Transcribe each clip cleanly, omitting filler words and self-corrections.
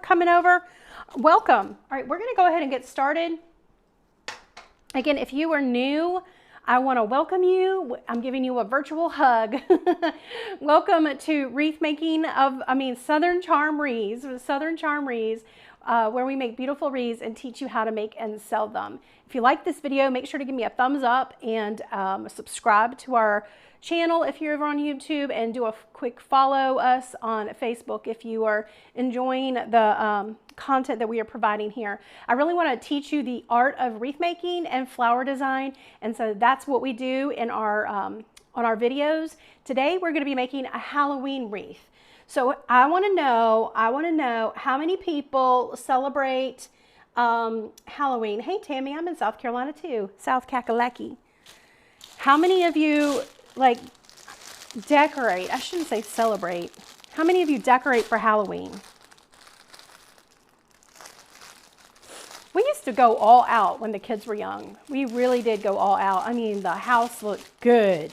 coming over, welcome. All right, we're going to go ahead and get started. Again, if you are new, I want to welcome you. I'm giving you a virtual hug. Welcome to wreath making of, Southern Charm Wreaths, where we make beautiful wreaths and teach you how to make and sell them. If you like this video, make sure to give me a thumbs up and subscribe to our channel if you're over on YouTube, and do a quick follow us on Facebook if you are enjoying the content that we are providing here. I really want to teach you the art of wreath making and flower design, and so that's what we do in our on our videos. Today we're going to be making a Halloween wreath. So I want to know how many people celebrate Halloween. Hey Tammy, I'm in South Carolina too, South Kakalaki. How many of you like decorate? I shouldn't say celebrate. How many of you decorate for Halloween? We used to go all out when the kids were young. We really did go all out. I mean, the house looked good.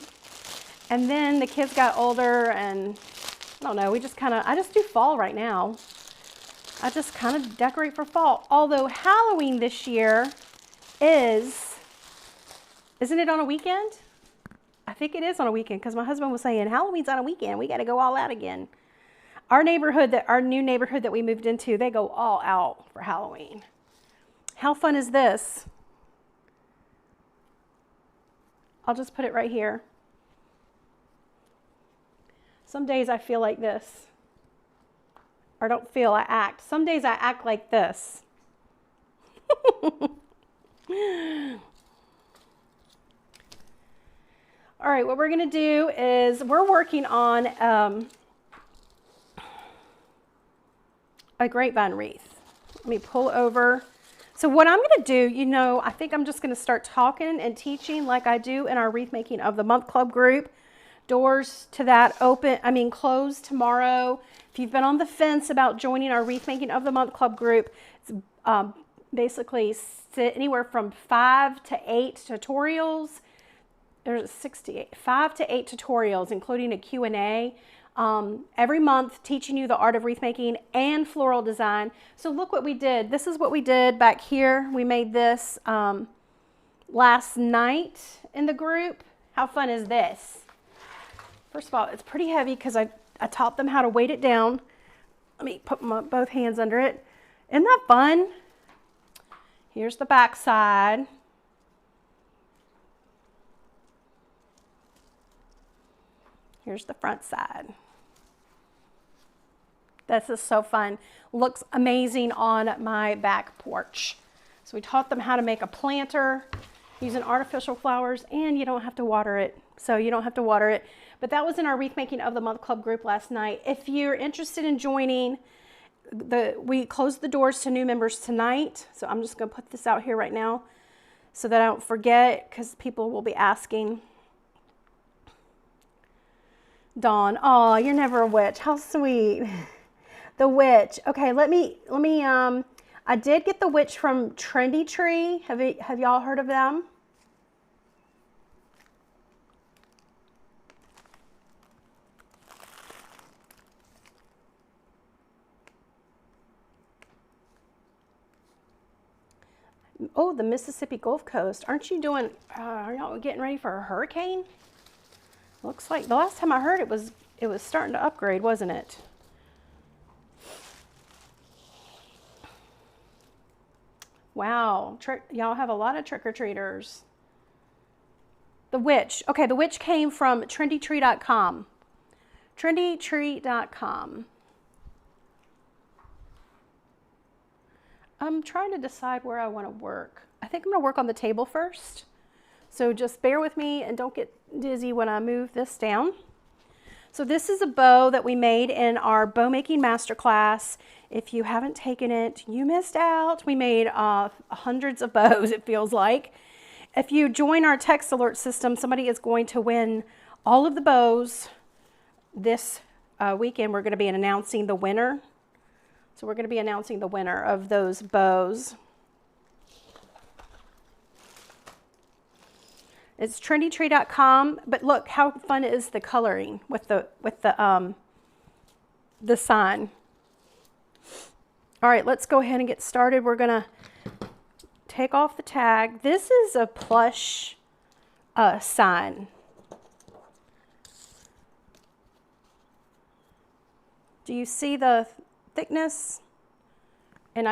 And then the kids got older and I don't know, I just do fall right now. I just kind of decorate for fall. Although Halloween this year isn't it on a weekend? I think it is on a weekend because my husband was saying Halloween's on a weekend. We got to go all out again. Our new neighborhood that we moved into, they go all out for Halloween. How fun is this? I'll just put it right here. Some days I feel like this. Or don't feel, I act. Some days I act like this. All right, what we're going to do is we're working on a grapevine wreath. Let me pull over. So what I'm going to do, I think I'm just going to start talking and teaching like I do in our Wreath Making of the Month Club group. Doors to that close tomorrow. If you've been on the fence about joining our Wreath Making of the Month Club group, it's basically anywhere from 5 to 8 tutorials. There's 5 to 8 tutorials, including a Q&A, every month, teaching you the art of wreath making and floral design. So look what we did. This is what we did back here. We made this last night in the group. How fun is this? First of all, it's pretty heavy because I taught them how to weight it down. Let me put both hands under it. Isn't that fun? Here's the back side. Here's the front side. This is so fun. Looks amazing on my back porch. So we taught them how to make a planter using artificial flowers, and you don't have to water it. But that was in our Wreath Making of the Month Club group last night. If you're interested in joining, we closed the doors to new members tonight. So I'm just going to put this out here right now so that I don't forget, because people will be asking. Dawn, oh, you're never a witch. How sweet. The witch. Okay, I did get the witch from Trendy Tree. Have y'all heard of them? Oh, the Mississippi Gulf Coast. Aren't you doing, are y'all getting ready for a hurricane? Looks like the last time I heard it was starting to upgrade, wasn't it? Wow, y'all have a lot of trick-or-treaters. The witch. Okay, the witch came from trendytree.com. Trendytree.com. I'm trying to decide where I want to work. I think I'm going to work on the table first. So just bear with me and don't get dizzy when I move this down. So this is a bow that we made in our bow making masterclass. If you haven't taken it, you missed out. We made hundreds of bows, it feels like. If you join our text alert system, somebody is going to win all of the bows. This weekend, we're going to be announcing the winner. So we're going to be announcing the winner of those bows. It's trendytree.com, but look how fun is the coloring with the sign. All right, let's go ahead and get started. We're gonna take off the tag. This is a plush sign. Do you see the thickness? And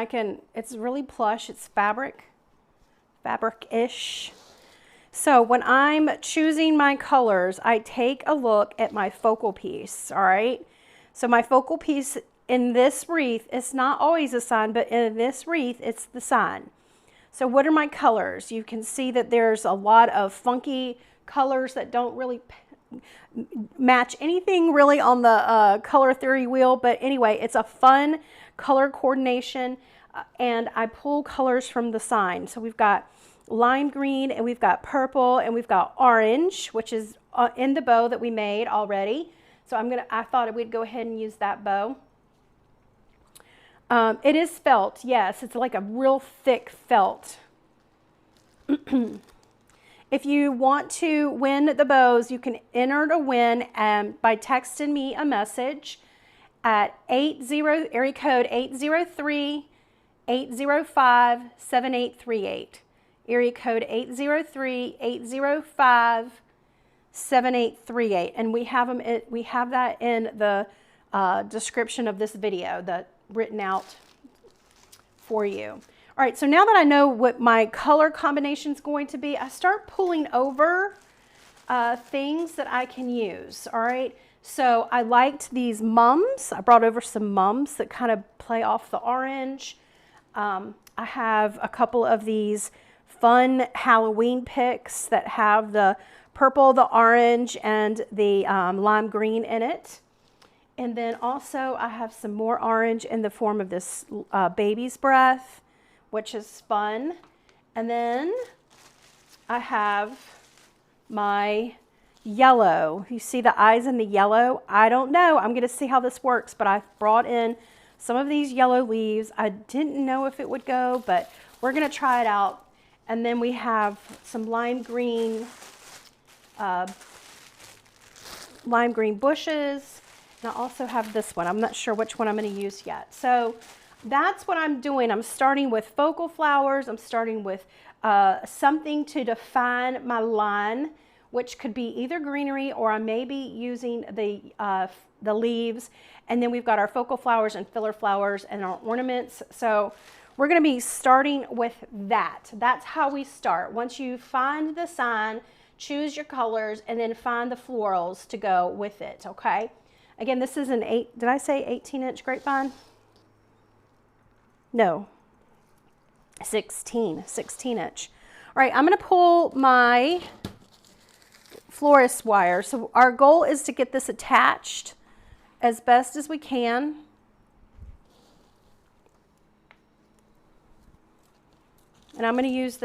it's really plush, it's fabric-ish. So when I'm choosing my colors, I take a look at my focal piece, all right? So my focal piece in this wreath, it's not always a sign, but in this wreath, it's the sign. So what are my colors? You can see that there's a lot of funky colors that don't really match anything really on the color theory wheel, but anyway, it's a fun color coordination, and I pull colors from the sign. So we've got lime green, and we've got purple, and we've got orange, which is in the bow that we made already. So I thought we'd go ahead and use that bow. It is felt, yes, it's like a real thick felt. If you want to win the bows, you can enter to win by texting me a message at area code 803-805-7838. Area code 803-805-7838. And we have that in the description of this video, written out for you. All right, so now that I know what my color combination is going to be, I start pulling over things that I can use, all right? So I liked these mums. I brought over some mums that kind of play off the orange. I have a couple of these fun Halloween picks that have the purple, the orange, and the lime green in it. And then also I have some more orange in the form of this baby's breath, which is fun. And then I have my yellow. You see the eyes in the yellow? I don't know. I'm going to see how this works, but I've brought in some of these yellow leaves. I didn't know if it would go, but we're going to try it out. And then we have some lime green bushes. And I also have this one. I'm not sure which one I'm going to use yet. So that's what I'm doing. I'm starting with focal flowers. I'm starting with something to define my line, which could be either greenery, or I may be using the leaves. And then we've got our focal flowers and filler flowers and our ornaments. So we're going to be starting with that. That's how we start. Once you find the sign, choose your colors, and then find the florals to go with it, okay? Again, this is an did I say 18-inch grapevine? No, 16 inch. All right, I'm going to pull my florist wire. So our goal is to get this attached as best as we can. And I'm going to use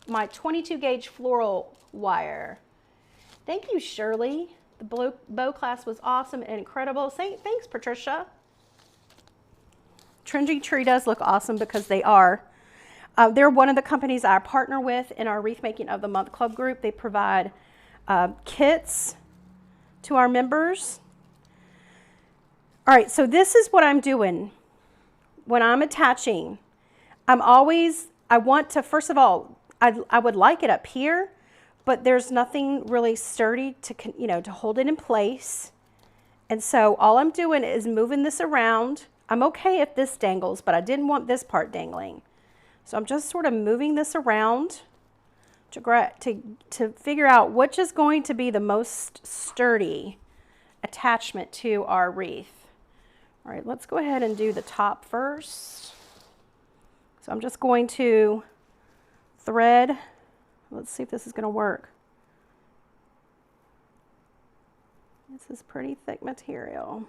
my 22 gauge floral wire. Thank you, Shirley. The bow class was awesome and incredible. Thanks, Patricia. Trendy Tree does look awesome because they are. They're one of the companies I partner with in our Wreath Making of the Month Club group. They provide kits to our members. All right, so this is what I'm doing when I'm attaching. I want to, first of all, I would like it up here, but there's nothing really sturdy to hold it in place. And so all I'm doing is moving this around. I'm okay if this dangles, but I didn't want this part dangling. So I'm just sort of moving this around to figure out which is going to be the most sturdy attachment to our wreath. All right, let's go ahead and do the top first. So I'm just going to thread. Let's see if this is going to work. This is pretty thick material.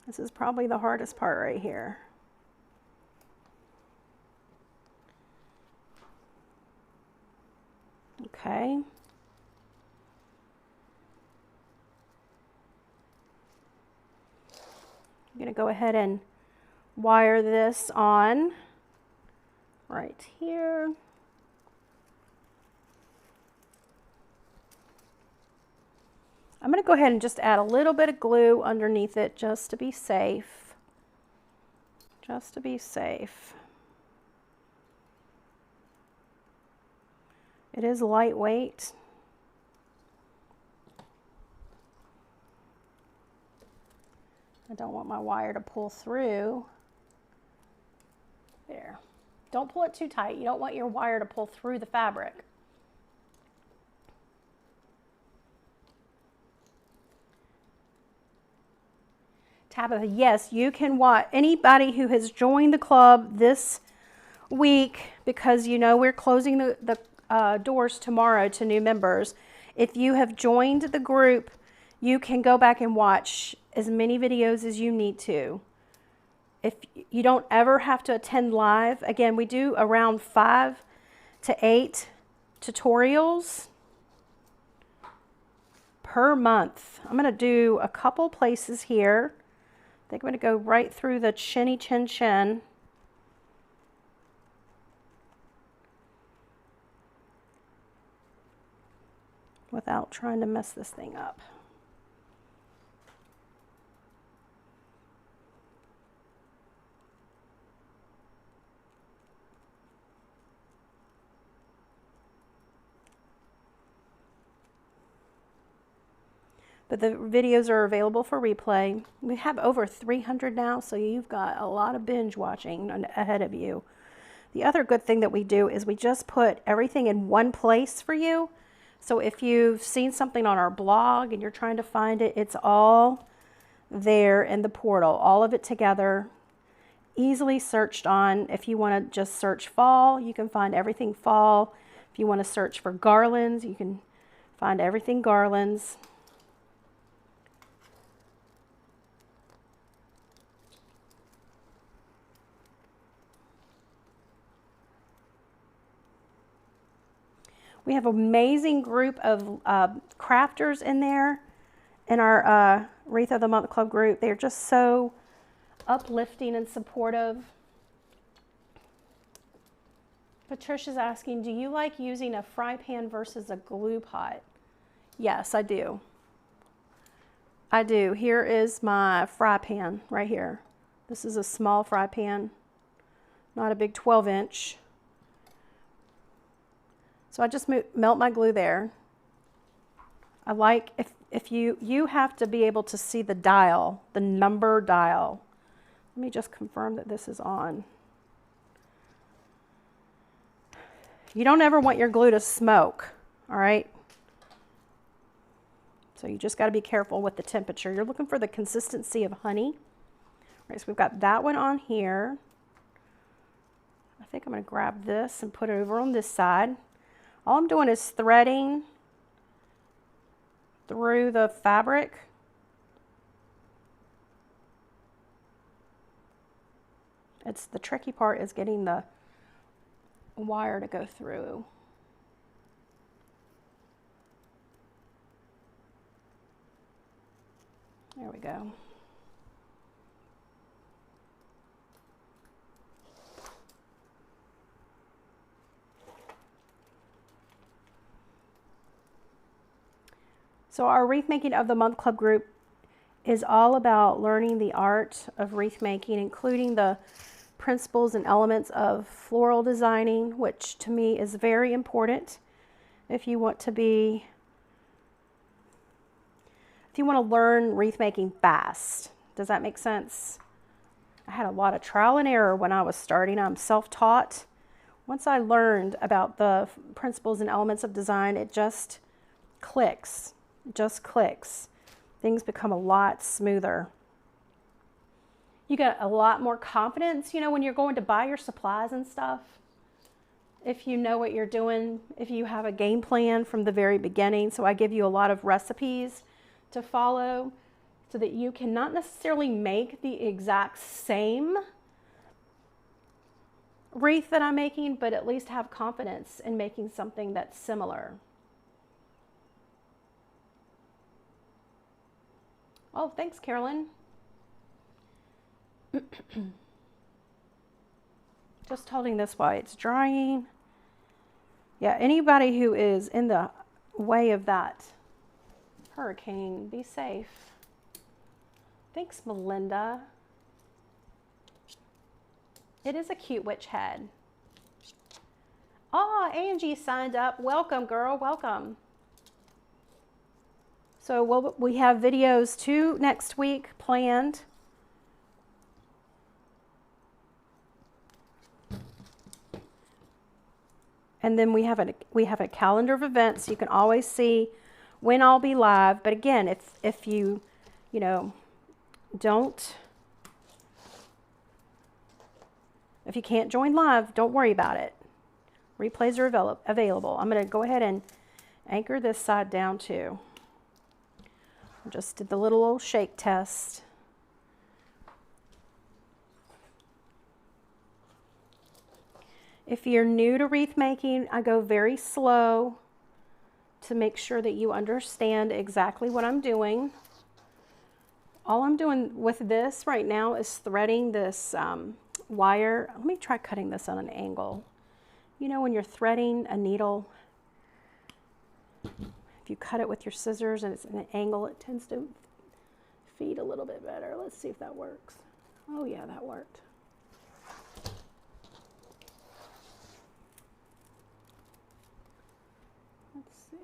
This is probably the hardest part right here. Okay. I'm going to go ahead and wire this on right here. I'm going to go ahead and just add a little bit of glue underneath it just to be safe. Just to be safe. It is lightweight. I don't want my wire to pull through. There. Don't pull it too tight. You don't want your wire to pull through the fabric. Tabitha, yes, you can watch. Anybody who has joined the club this week, because you know we're closing the doors tomorrow to new members. If you have joined the group, you can go back and watch as many videos as you need to. If you don't ever have to attend live, again, we do around 5 to 8 tutorials per month. I'm going to do a couple places here. I think I'm going to go right through the chinny chin chin. Without trying to mess this thing up. But the videos are available for replay. We have over 300 now, so you've got a lot of binge watching ahead of you. The other good thing that we do is we just put everything in one place for you. So if you've seen something on our blog and you're trying to find it, it's all there in the portal, all of it together, easily searched on. If you want to just search fall, you can find everything fall. If you want to search for garlands, you can find everything garlands. We have an amazing group of crafters in there in our Wreath of the Month Club group. They're just so uplifting and supportive. Patricia's asking, do you like using a fry pan versus a glue pot? Yes, I do. I do. Here is my fry pan right here. This is a small fry pan, not a big 12-inch. So I just melt my glue there. I like, if you have to be able to see the dial, the number dial. Let me just confirm that this is on. You don't ever want your glue to smoke, all right? So you just got to be careful with the temperature. You're looking for the consistency of honey. All right, so we've got that one on here. I think I'm going to grab this and put it over on this side. All I'm doing is threading through the fabric. It's the tricky part is getting the wire to go through. There we go. So our Wreath Making of the Month Club group is all about learning the art of wreath making, including the principles and elements of floral designing, which to me is very important if you want to learn wreath making fast. Does that make sense? I had a lot of trial and error when I was starting. I'm self-taught. Once I learned about the principles and elements of design, it just clicks. It just clicks. Things become a lot smoother. You get a lot more confidence, you know, when you're going to buy your supplies and stuff. If you know what you're doing, if you have a game plan from the very beginning. So I give you a lot of recipes to follow so that you can not necessarily make the exact same wreath that I'm making, but at least have confidence in making something that's similar. Oh, thanks, Carolyn. Just holding this while it's drying. Yeah, anybody who is in the way of that hurricane. Be safe. Thanks, Melinda. It is a cute witch head. Oh, Angie signed up. Welcome, girl. Welcome. So we have videos 2 next week planned. And then we have a calendar of events. You can always see when I'll be live. But again, if you if you can't join live, don't worry about it. Replays are available. I'm going to go ahead and anchor this side down too. Just did the little old shake test. If you're new to wreath making, I go very slow to make sure that you understand exactly what I'm doing. All I'm doing with this right now is threading this wire. Let me try cutting this on an angle. You know, when you're threading a needle, if you cut it with your scissors and it's at an angle, it tends to feed a little bit better. Let's see if that works. Oh yeah, that worked. Let's see.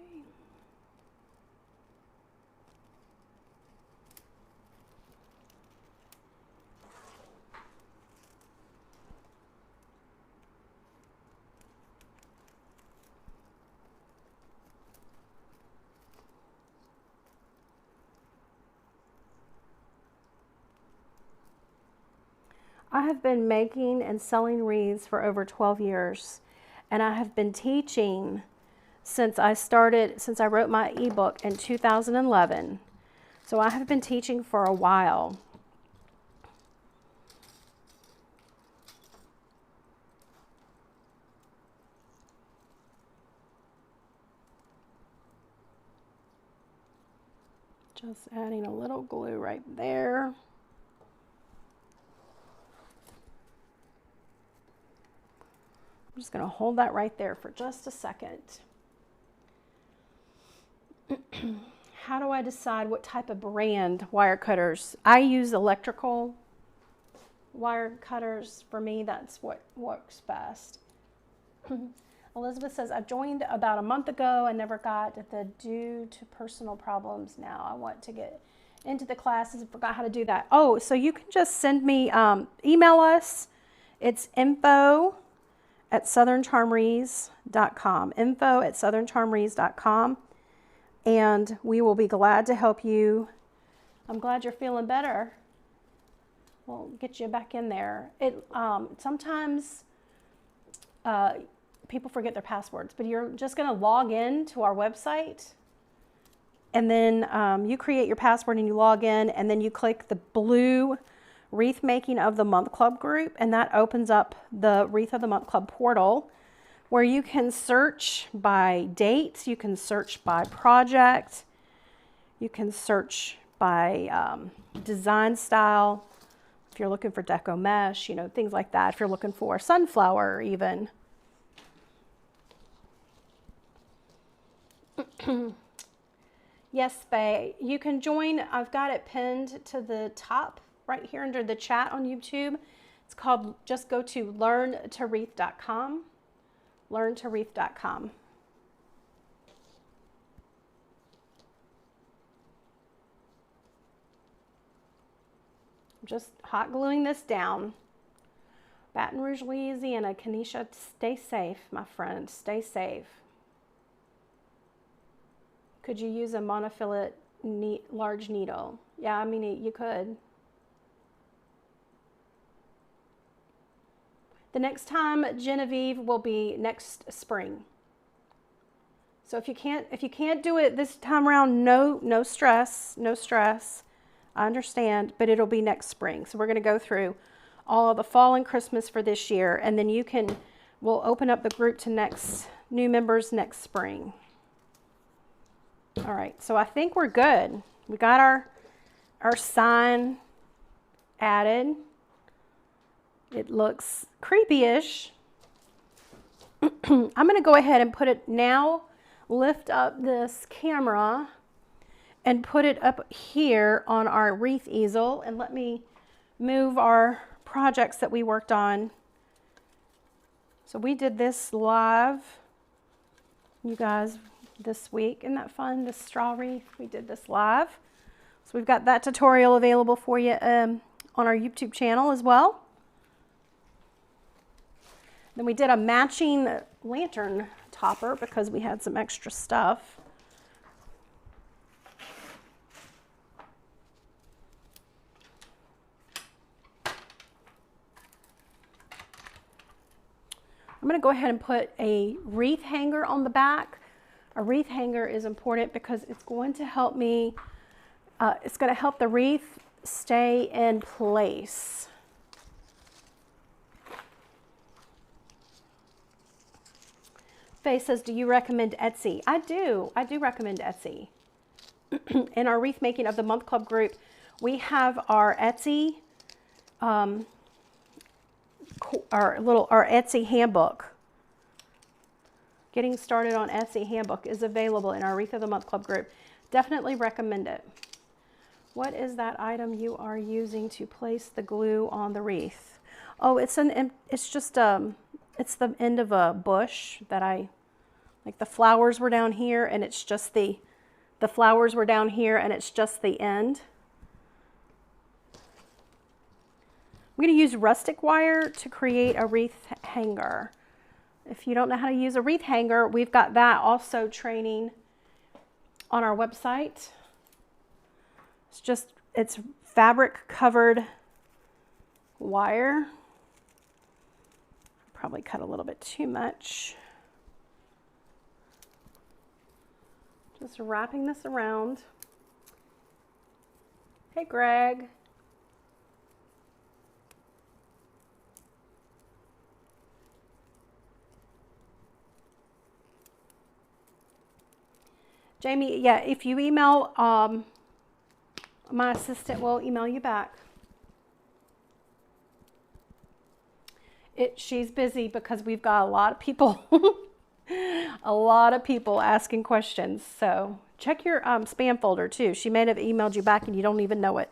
I have been making and selling wreaths for over 12 years, and I have been teaching since I wrote my ebook in 2011. So I have been teaching for a while. Just adding a little glue right there. I'm just going to hold that right there for just a second. How do I decide what type of brand wire cutters? I use electrical wire cutters. For me, that's what works best. Elizabeth says, I joined about a month ago and never got due to personal problems. Now I want to get into the classes and forgot how to do that. Oh, so you can just send me, email us. It's info@southerncharmwreaths.com, info@southerncharmwreaths.com, and we will be glad to help you. I'm glad you're feeling better. We'll get you back in there. Sometimes people forget their passwords, but you're just going to log in to our website, and then you create your password and you log in, and then you click the blue Wreath Making of the Month Club group, and that opens up the Wreath of the Month Club portal where you can search by dates, you can search by project, you can search by design style, if you're looking for deco mesh, things like that, if you're looking for sunflower even. Yes, Faye, you can join. I've got it pinned to the top right here under the chat on YouTube. It's called, just go to learntowreath.com, learntowreath.com. I'm just hot gluing this down. Baton Rouge, Louisiana. Kenesha, stay safe, my friend, stay safe. Could you use a monofilament large needle? Yeah, I mean, you could. The next time, Genevieve, will be next spring. So if you can't do it this time around, no stress. I understand, but it'll be next spring. So we're going to go through all of the fall and Christmas for this year, and then we'll open up the group to new members next spring. All right, so I think we're good. We got our sign added. It looks creepy-ish. I'm going to go ahead and put it now, lift up this camera, and put it up here on our wreath easel. And let me move our projects that we worked on. So we did this live, you guys, this week. Isn't that fun? This straw wreath, we did this live. So we've got that tutorial available for you on our YouTube channel as well. Then we did a matching lantern topper because we had some extra stuff. I'm going to go ahead and put a wreath hanger on the back. A wreath hanger is important because it's going to help me, it's going to help the wreath stay in place. Faye says, do you recommend Etsy? I do recommend Etsy. In our Wreath Making of the Month Club group, we have our Etsy, our Etsy handbook. Getting started on Etsy handbook is available in our Wreath of the Month Club group. Definitely recommend it. What is that item you are using to place the glue on the wreath? Oh, it's just it's the end of a bush that like the flowers were down here, and it's just the flowers were down here, and it's just the end. I'm going to use rustic wire to create a wreath hanger. If you don't know how to use a wreath hanger, we've got that also training on our website. It's fabric covered wire. Probably cut a little bit too much. Just wrapping this around. Hey, Greg. Jamie, yeah, if you email, my assistant will email you back. She's busy because we've got a lot of people, a lot of people asking questions. So check your spam folder too. She may have emailed you back and you don't even know it.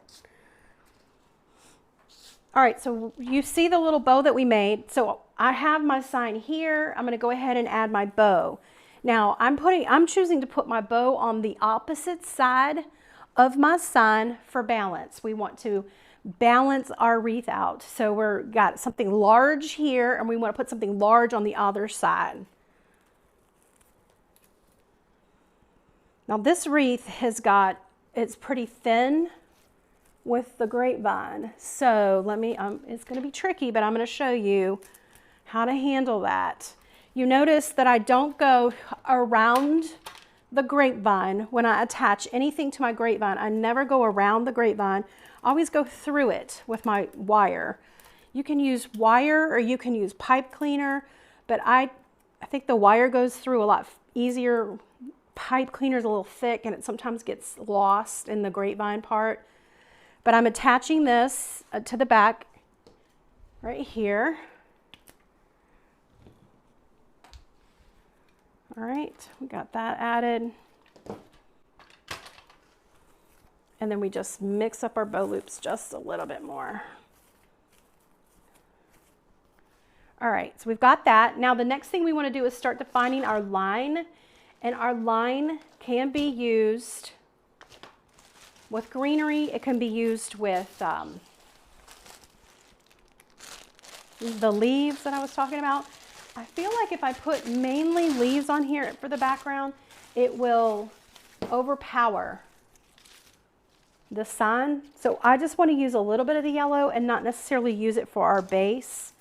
All right, so you see the little bow that we made. So I have my sign here. I'm going to go ahead and add my bow. Now I'm choosing to put my bow on the opposite side of my sign for balance. We want to balance our wreath out. So we've got something large here, and we want to put something large on the other side. Now this wreath it's pretty thin with the grapevine. So it's going to be tricky, but I'm going to show you how to handle that. You notice that I don't go around the grapevine when I attach anything to my grapevine. I never go around the grapevine. I always go through it with my wire. You can use wire or you can use pipe cleaner, but I think the wire goes through a lot easier. Pipe cleaner is a little thick and it sometimes gets lost in the grapevine part. But I'm attaching this to the back right here. All right, we got that added. And then we just mix up our bow loops just a little bit more. All right, so we've got that. Now the next thing we want to do is start defining our line. And our line can be used with greenery. It can be used with the leaves that I was talking about. I feel like if I put mainly leaves on here for the background, it will overpower the sign. So I just want to use a little bit of the yellow and not necessarily use it for our base.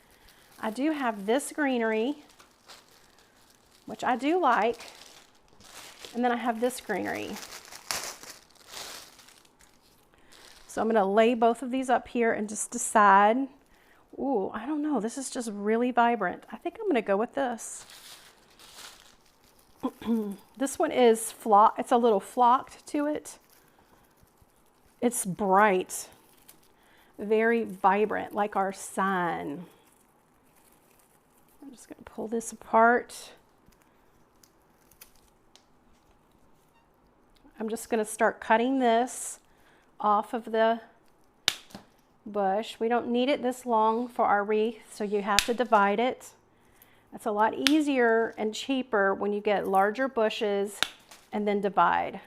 I do have this greenery, which I do like. And then I have this greenery. So I'm going to lay both of these up here and just decide. Ooh, I don't know. This is just really vibrant. I think I'm going to go with this. This one is it's a little flocked to it. It's bright, very vibrant, like our sign. I'm just going to pull this apart. I'm just going to start cutting this off of the bush. We don't need it this long for our wreath, so you have to divide it. It's a lot easier and cheaper when you get larger bushes and then divide.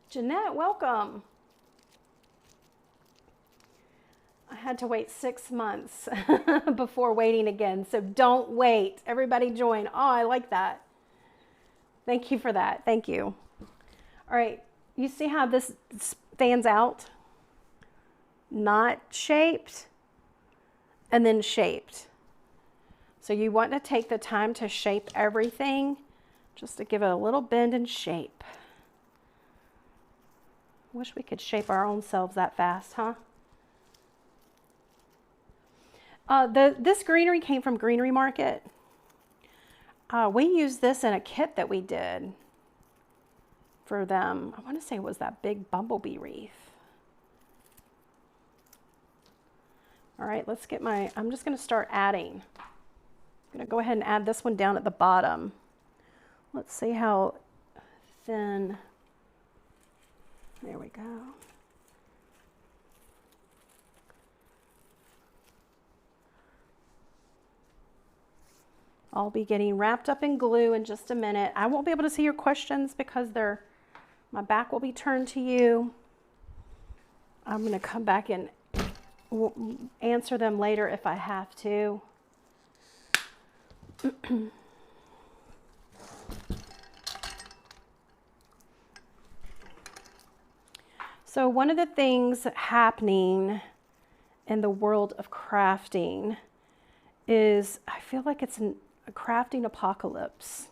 Jeanette, welcome. I had to wait 6 months before waiting again, so don't wait. Everybody join. Oh, I like that. Thank you for that. Thank you. All right, you see how this fans out? Not shaped and then shaped. So you want to take the time to shape everything just to give it a little bend and shape. Wish we could shape our own selves that fast, huh? This greenery came from Greenery Market. We used this in a kit that we did for them. I want to say it was that big bumblebee wreath. All right, let's get I'm just going to start adding. I'm going to go ahead and add this one down at the bottom. Let's see how thin. There we go. I'll be getting wrapped up in glue in just a minute. I won't be able to see your questions because my back will be turned to you. I'm going to come back and answer them later if I have to. So one of the things happening in the world of crafting is I feel like it's a crafting apocalypse.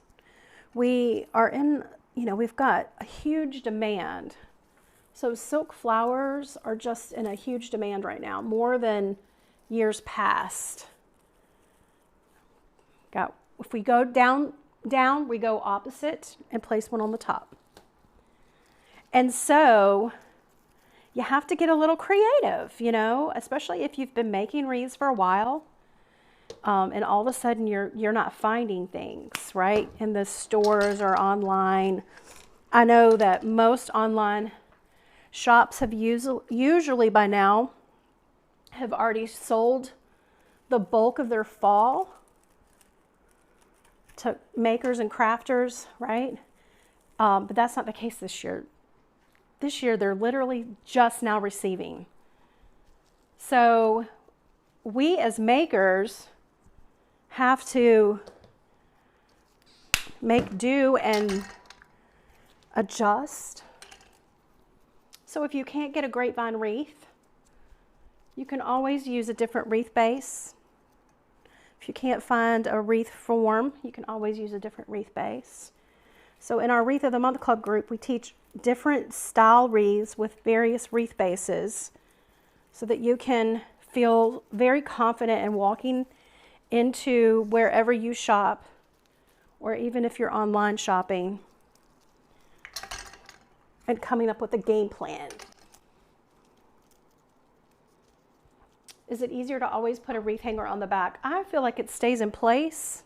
We are in, we've got a huge demand. So silk flowers are just in a huge demand right now, more than years past. If we go down, we go opposite and place one on the top. And so you have to get a little creative, especially if you've been making wreaths for a while, and all of a sudden you're not finding things, right, in the stores or online. I know that most online shops have usually by now have already sold the bulk of their fall to makers and crafters, right? But that's not the case this year. This year, they're literally just now receiving. So we as makers have to make do and adjust. So if you can't get a grapevine wreath, you can always use a different wreath base. If you can't find a wreath form, you can always use a different wreath base. So in our Wreath of the Month Club group, we teach different style wreaths with various wreath bases so that you can feel very confident in walking into wherever you shop, or even if you're online shopping, and coming up with a game plan. Is it easier to always put a wreath hanger on the back? I feel like it stays in place.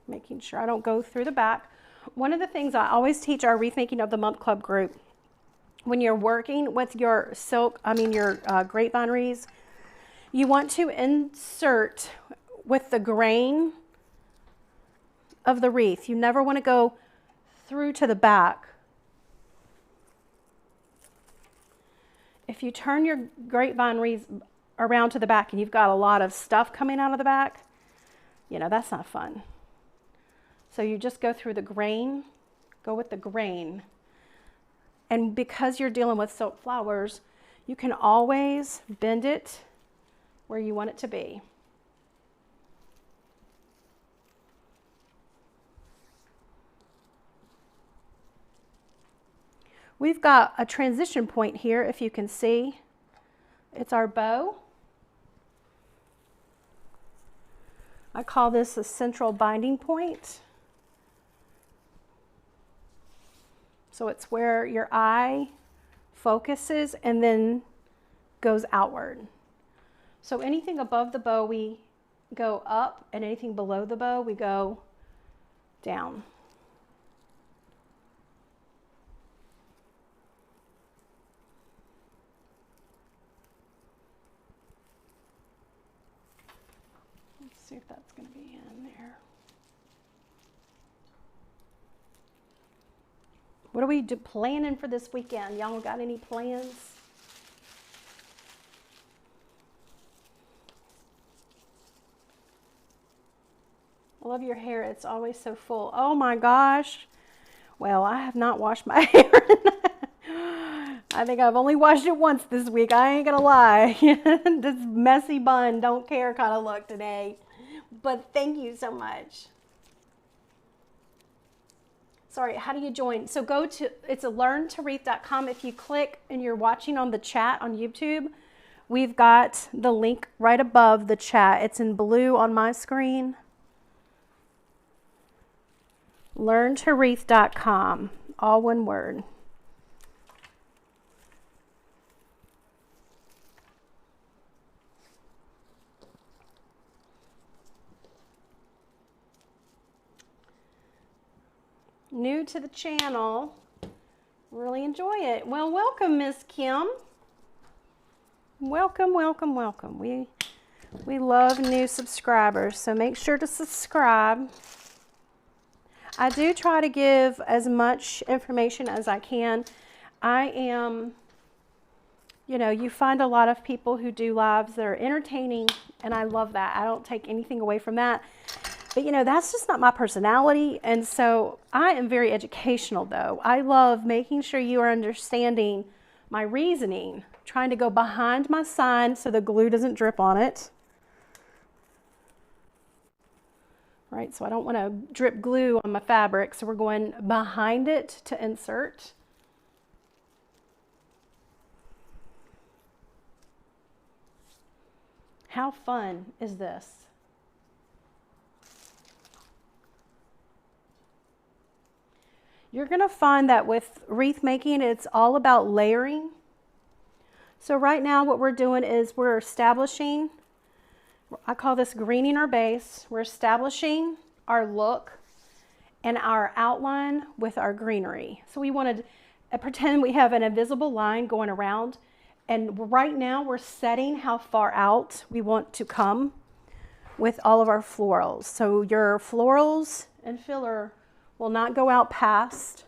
Making sure I don't go through the back. One of the things I always teach our Wreath Making of the Month Club group, when you're working with your your grapevine wreaths, you want to insert with the grain of the wreath. You never want to go through to the back. If you turn your grapevine wreaths around to the back and you've got a lot of stuff coming out of the back, that's not fun. So you just go through the grain, go with the grain. And because you're dealing with silk flowers, you can always bend it where you want it to be. We've got a transition point here, if you can see. it's our bow. I call this a central binding point. So it's where your eye focuses and then goes outward. So anything above the bow, we go up, and anything below the bow, we go down. Let's see if that's going to be in there. What are we planning for this weekend? Y'all got any plans? I love your hair. It's always so full. Oh my gosh. Well, I have not washed my hair. I think I've only washed it once this week. I ain't gonna lie. This messy bun, don't care kind of look today. But thank you so much. Sorry, how do you join? So go to, it's a learntowreath.com. If you click and you're watching on the chat on YouTube, we've got the link right above the chat. It's in blue on my screen. Learntowreath.com, all one word. New to the channel, really enjoy it. Well, welcome, Miss Kim. Welcome, welcome, welcome. We love new subscribers, so make sure to subscribe. I do try to give as much information as I can. I am, you know, you find a lot of people who do lives that are entertaining, and I love that. I don't take anything away from that. But, you know, that's just not my personality. And so I am very educational, though. I love making sure you are understanding my reasoning, trying to go behind my sign so the glue doesn't drip on it. Right, so I don't want to drip glue on my fabric, so we're going behind it to insert. How fun is this? You're going to find that with wreath making, it's all about layering. So right now what we're doing is we're establishing, I call this greening our base. We're establishing our look and our outline with our greenery. So we wanted to pretend we have an invisible line going around. And right now we're setting how far out we want to come with all of our florals. So your florals and filler will not go out past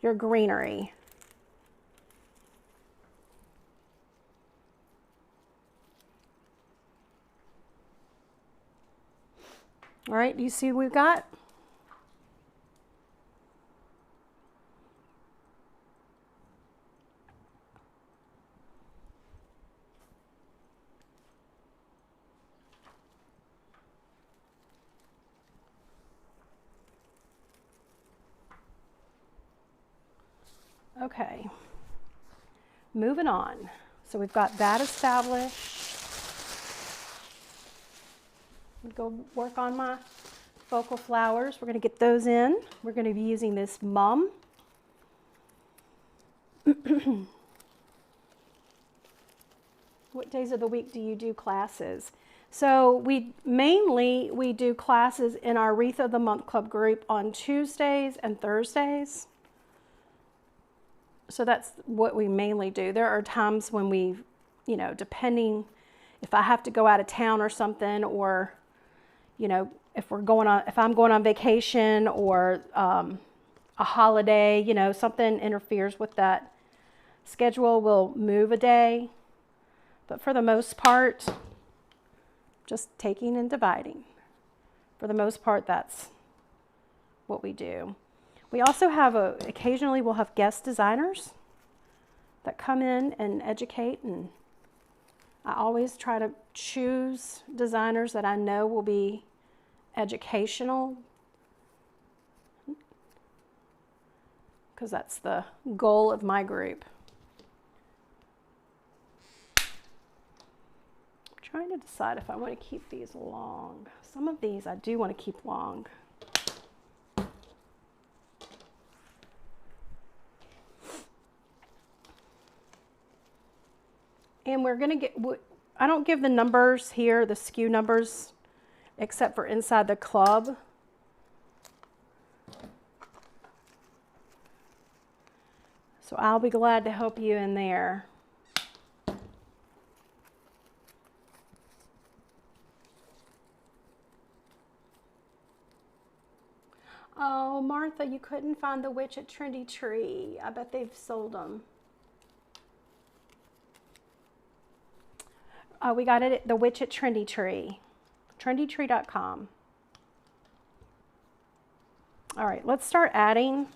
your greenery. All right, do you see what we've got? Okay, moving on. So we've got that established. Go work on my focal flowers. We're going to get those in. We're going to be using this mum. What days of the week do you do classes? So we do classes in our Wreath of the Month Club group on Tuesdays and Thursdays. So that's what we mainly do. There are times when we, you know, depending if I have to go out of town or something, or, you know, if I'm going on vacation, or a holiday, you know, something interferes with that schedule, we'll move a day. But for the most part, just taking and dividing. For the most part, that's what we do. We also have occasionally we'll have guest designers that come in and educate, and I always try to choose designers that I know will be educational, because that's the goal of my group. trying to decide if I want to keep these long. Some of these I do want to keep long. And we're going to get, I don't give the numbers here, the SKU numbers, except for inside the club. So I'll be glad to help you in there. Oh, Martha, you couldn't find the witch at Trendy Tree. I bet they've sold them. We got it at the witch at Trendy Tree. Trendytree.com. All right, let's start adding.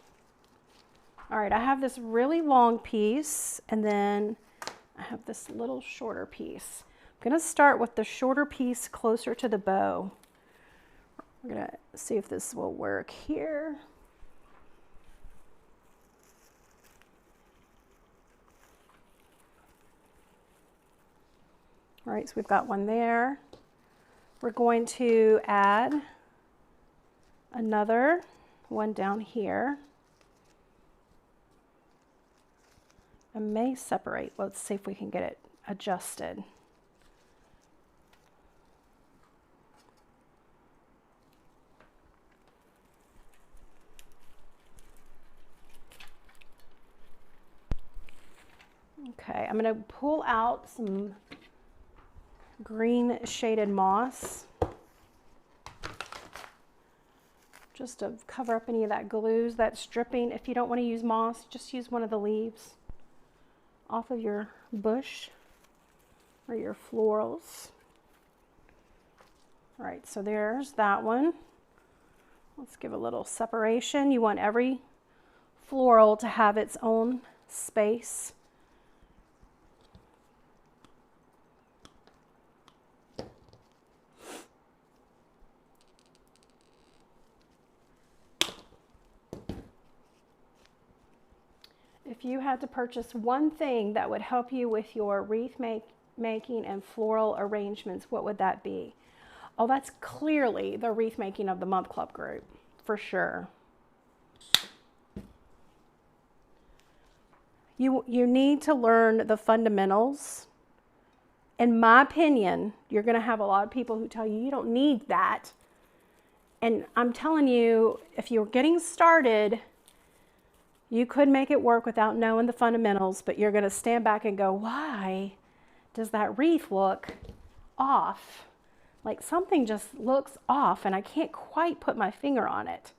All right, I have this really long piece, and then I have this little shorter piece. I'm going to start with the shorter piece closer to the bow. We're going to see if this will work here. All right, so we've got one there. We're going to add another one down here. I may separate. Let's see if we can get it adjusted. Okay, I'm going to pull out some green shaded moss just to cover up any of that glue that's dripping. If you don't want to use moss, just use one of the leaves off of your bush or your florals. All right, so there's that one. Let's give a little separation. You want every floral to have its own space. If you had to purchase one thing that would help you with your wreath making and floral arrangements, what would that be? Oh, that's clearly the Wreath Making of the Month Club group, for sure. You need to learn the fundamentals. In my opinion, you're going to have a lot of people who tell you you don't need that. And I'm telling you, if you're getting started, you could make it work without knowing the fundamentals, but you're going to stand back and go, why does that wreath look off? Like something just looks off and I can't quite put my finger on it.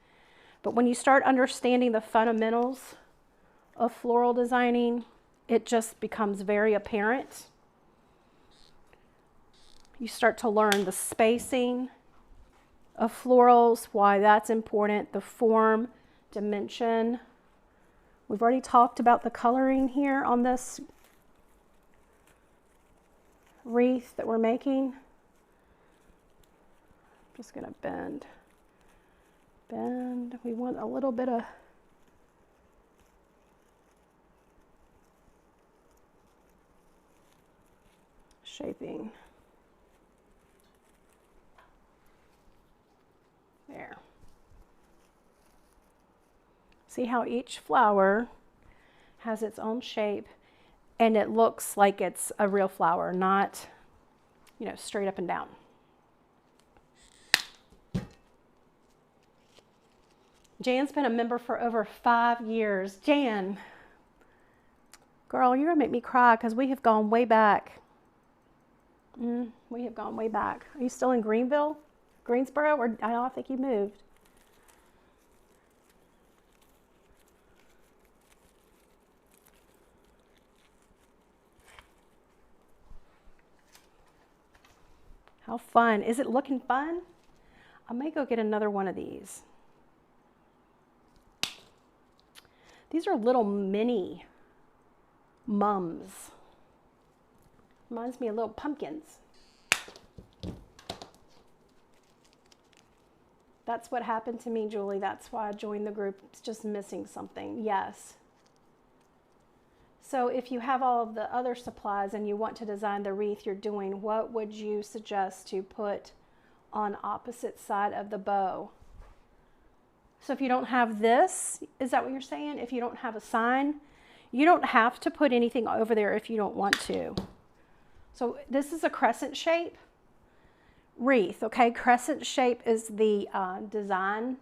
But when you start understanding the fundamentals of floral designing, it just becomes very apparent. You start to learn the spacing of florals, why that's important, the form, dimension. We've already talked about the coloring here on this wreath that we're making. I'm just going to bend. We want a little bit of shaping. There. See how each flower has its own shape and it looks like it's a real flower, not, you know, straight up and down. Jan's been a member for over 5 years. Jan, girl, you're gonna make me cry because we have gone way back. We have gone way back. Are you still in Greensboro? Or I don't think you moved. How fun. Is it looking fun? I may go get another one of these. These are little mini mums. Reminds me of little pumpkins. That's what happened to me, Julie. That's why I joined the group. It's just missing something. Yes. So if you have all of the other supplies and you want to design the wreath you're doing, what would you suggest to put on opposite side of the bow? So if you don't have this, is that what you're saying? If you don't have a sign, you don't have to put anything over there if you don't want to. So this is a crescent shape wreath, okay? Crescent shape is the design.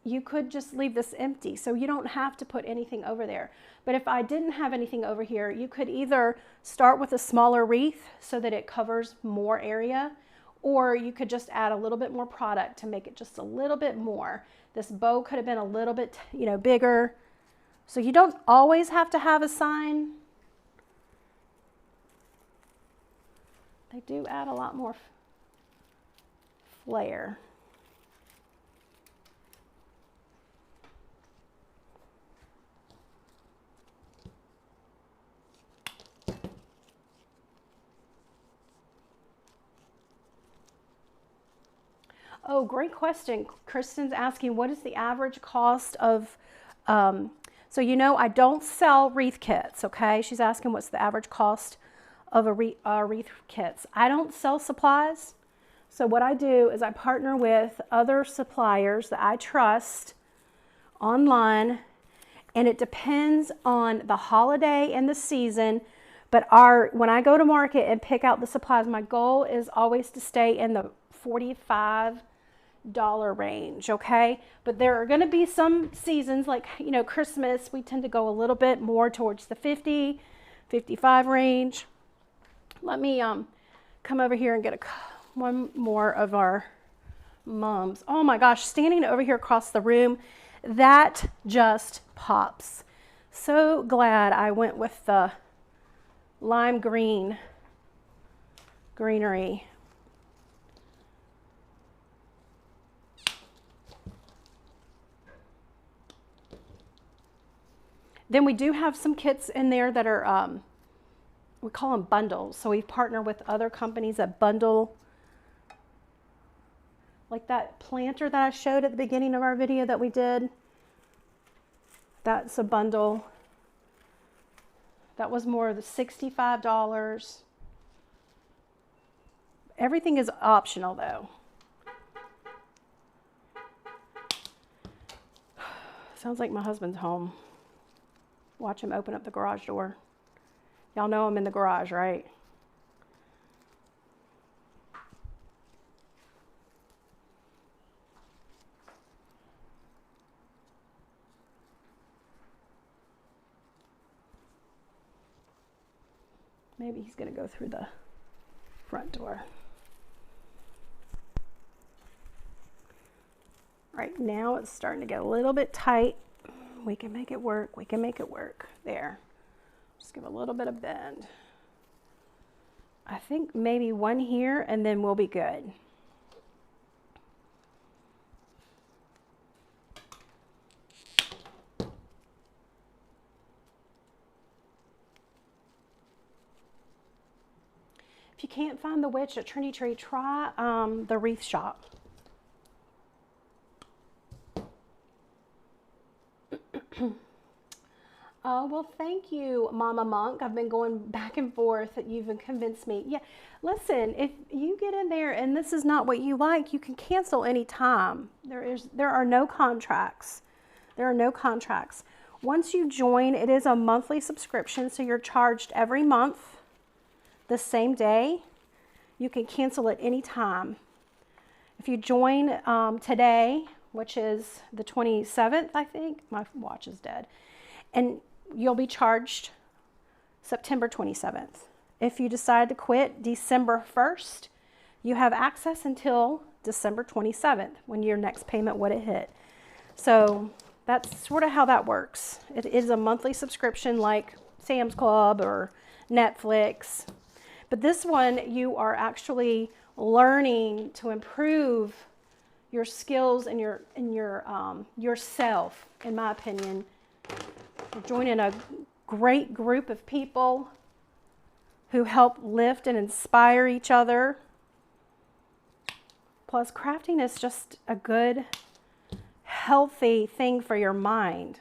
You could just leave this empty, so you don't have to put anything over there. But if I didn't have anything over here, you could either start with a smaller wreath so that it covers more area, or you could just add a little bit more product to make it just a little bit more. This bow could have been a little bit, you know, bigger. So you don't always have to have a sign. They do add a lot more flair. Oh, great question. Kristen's asking, what is the average cost of, so you know I don't sell wreath kits, okay? She's asking what's the average cost of a wreath kits. I don't sell supplies. So what I do is I partner with other suppliers that I trust online, and it depends on the holiday and the season. But when I go to market and pick out the supplies, my goal is always to stay in the $45 range, okay? But there are going to be some seasons, like, you know, Christmas, we tend to go a little bit more towards the 50, 55 range. Let me come over here and get one more of our mums. Oh my gosh, standing over here across the room, that just pops. So glad I went with the lime green greenery. Then we do have some kits in there that are, we call them bundles. So we partner with other companies that bundle, like that planter that I showed at the beginning of our video that we did. That's a bundle. That was more than $65. Everything is optional though. Sounds like my husband's home. Watch him open up the garage door. Y'all know I'm in the garage, right? Maybe he's gonna go through the front door. Right now it's starting to get a little bit tight. We can make it work. We can make it work. There. Just give a little bit of bend. I think maybe one here and then we'll be good. If you can't find the witch at Trinity Tree, try the wreath shop. Oh, well, thank you, Mama Monk. I've been going back and forth. You've convinced me. Yeah, listen, if you get in there and this is not what you like, you can cancel any time. There are no contracts. There are no contracts. Once you join, it is a monthly subscription, so you're charged every month the same day. You can cancel at any time. If you join today, which is the 27th, I think, my watch is dead, and you'll be charged September 27th. If you decide to quit December 1st, you have access until December 27th when your next payment would have hit. So that's sort of how that works. It is a monthly subscription like Sam's Club or Netflix. But this one, you are actually learning to improve your skills and yourself, in my opinion. You're joining a great group of people who help lift and inspire each other. Plus, crafting is just a good, healthy thing for your mind.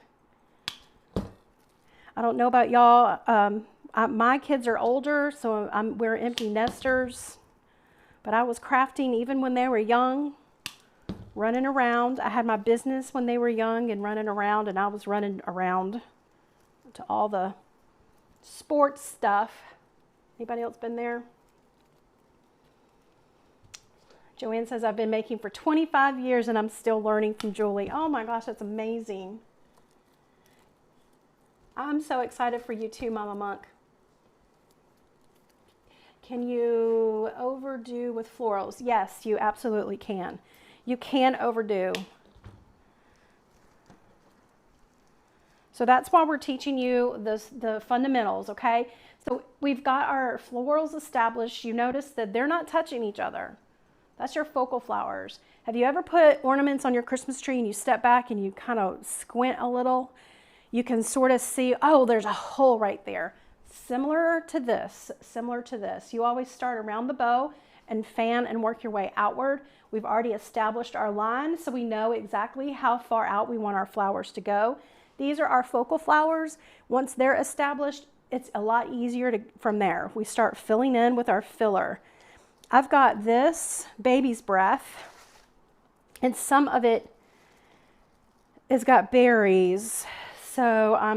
I don't know about y'all. My kids are older, so we're empty nesters. But I was crafting even when they were young, running around. I had my business when they were young and running around, and I was running around to all the sports stuff. Anybody else been there? Joanne says, I've been making for 25 years and I'm still learning from Julie. Oh my gosh, that's amazing. I'm so excited for you too, Mama Monk. Can you overdo with florals? Yes, you absolutely can. You can overdo. So that's why we're teaching you the fundamentals, okay? So we've got our florals established. You notice that they're not touching each other. That's your focal flowers. Have you ever put ornaments on your Christmas tree and you step back and you kind of squint a little? You can sort of see, oh, there's a hole right there. Similar to this. You always start around the bow and fan and work your way outward. We've already established our line, so we know exactly how far out we want our flowers to go. These are our focal flowers. Once they're established, it's a lot easier from there. We start filling in with our filler. I've got this baby's breath, and some of it has got berries. So I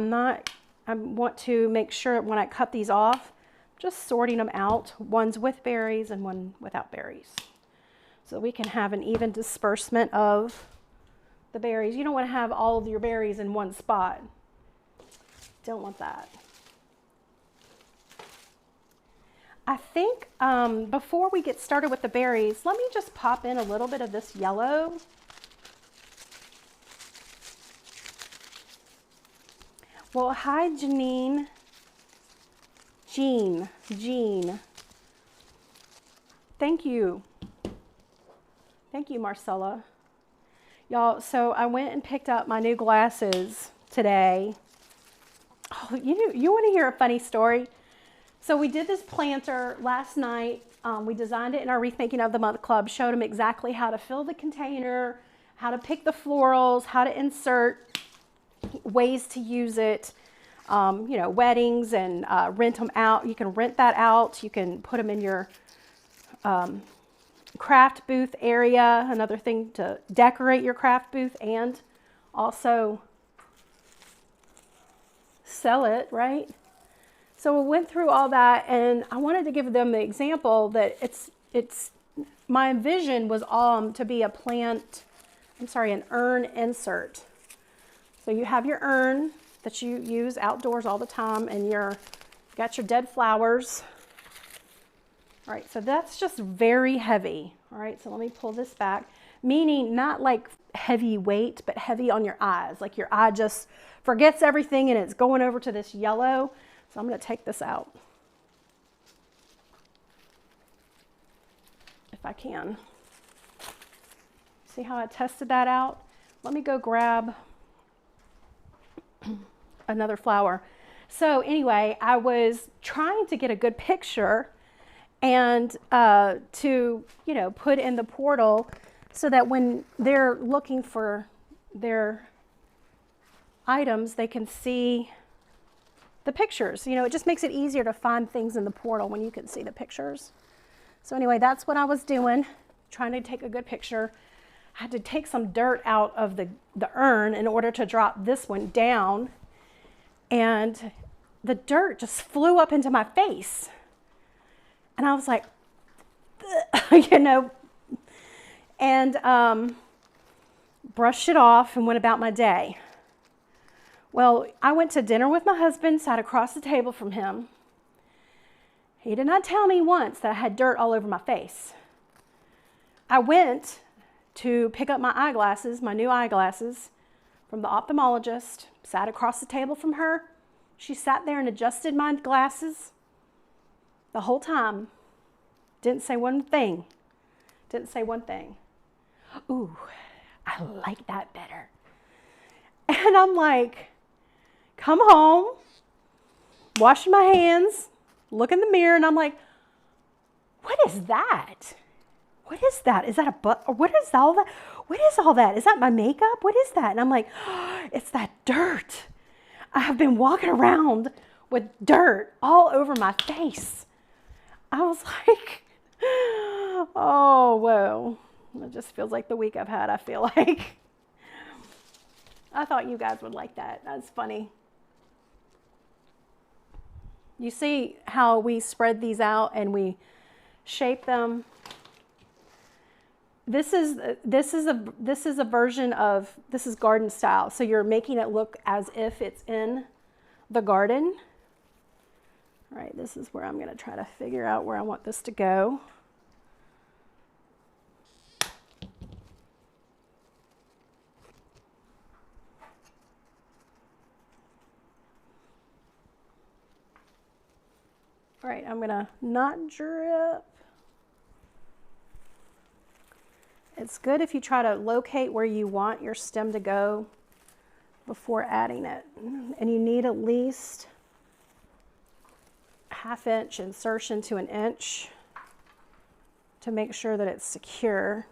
want to make sure when I cut these off, just sorting them out. One's with berries and one without berries. So we can have an even disbursement of the berries. You don't want to have all of your berries in one spot. Don't want that. I think before we get started with the berries, let me just pop in a little bit of this yellow. Well, hi, Janine. Jean. Thank you. Thank you, Marcella. Y'all, so I went and picked up my new glasses today. Oh, you want to hear a funny story? So we did this planter last night. We designed it in our Wreath Making of the Month Club, showed them exactly how to fill the container, how to pick the florals, how to insert, ways to use it, weddings and rent them out. You can rent that out. You can put them in your craft booth area, another thing to decorate your craft booth and also sell it, right? So we went through all that, and I wanted to give them the example that my vision was to be an urn insert. So you have your urn that you use outdoors all the time, and you got your dead flowers. All right, so that's just very heavy. All right, so let me pull this back, meaning not like heavy weight, but heavy on your eyes. Like your eye just forgets everything and it's going over to this yellow. So I'm going to take this out if I can. See how I tested that out? Let me go grab another flower. So anyway, I was trying to get a good picture and to, put in the portal so that when they're looking for their items, they can see the pictures. It just makes it easier to find things in the portal when you can see the pictures. So anyway, that's what I was doing, trying to take a good picture. I had to take some dirt out of the urn in order to drop this one down. And the dirt just flew up into my face. And I was like, and brushed it off and went about my day. Well, I went to dinner with my husband, sat across the table from him. He did not tell me once that I had dirt all over my face. I went to pick up my eyeglasses, my new eyeglasses, from the ophthalmologist, sat across the table from her. She sat there and adjusted my glasses the whole time. Didn't say one thing. Ooh, I like that better. And I'm like, come home, washing my hands, look in the mirror, and I'm like, what is that? What is that? Is that a butt? What is all that? What is all that? Is that my makeup? What is that? And I'm like, oh, it's that dirt. I have been walking around with dirt all over my face. I was like, oh, whoa. It just feels like the week I've had, I feel like. I thought you guys would like that. That's funny. You see how we spread these out and we shape them? This is a version of, this is garden style. So you're making it look as if it's in the garden. All right, this is where I'm going to try to figure out where I want this to go. All right, I'm going to not drip. It's good if you try to locate where you want your stem to go before adding it. And you need at least ½ inch insertion to an inch to make sure that it's secure.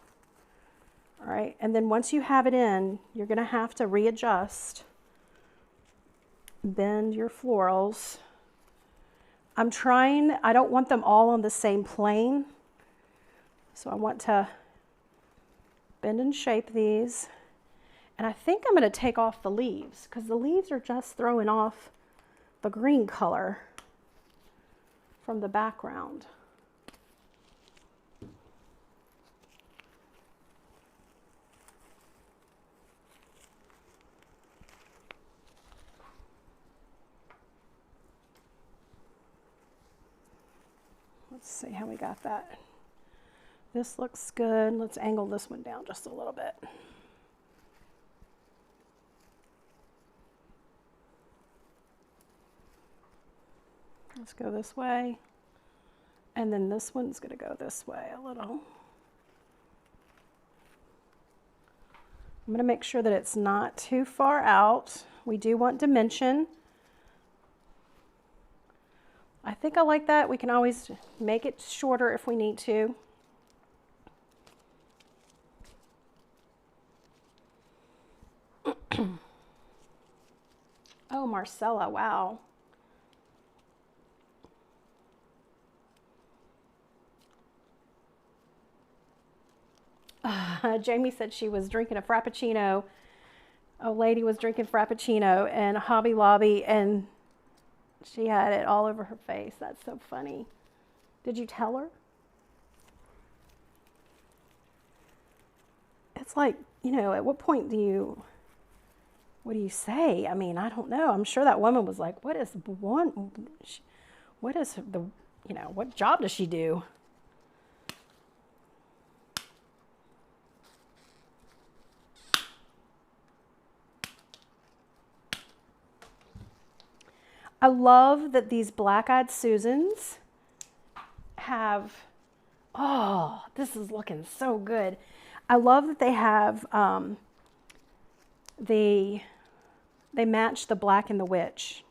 All right, and then once you have it in, you're going to have to readjust, bend your florals. I don't want them all on the same plane, so I want to bend and shape these. And I think I'm going to take off the leaves because the leaves are just throwing off the green color from the background. Let's see how we got that. This looks good. Let's angle this one down just a little bit. Let's go this way. And then this one's going to go this way a little. I'm going to make sure that it's not too far out. We do want dimension. I think I like that. We can always make it shorter if we need to. Oh, Marcella, wow. Jamie said she was drinking a Frappuccino. A lady was drinking Frappuccino in Hobby Lobby and she had it all over her face. That's so funny. Did you tell her? It's like, you know, at what point do you, what do you say? I mean, I don't know. I'm sure that woman was like, what is the, you know, what job does she do? I love that these black-eyed Susans have, oh, this is looking so good. I love that they have, they match the black and the witch.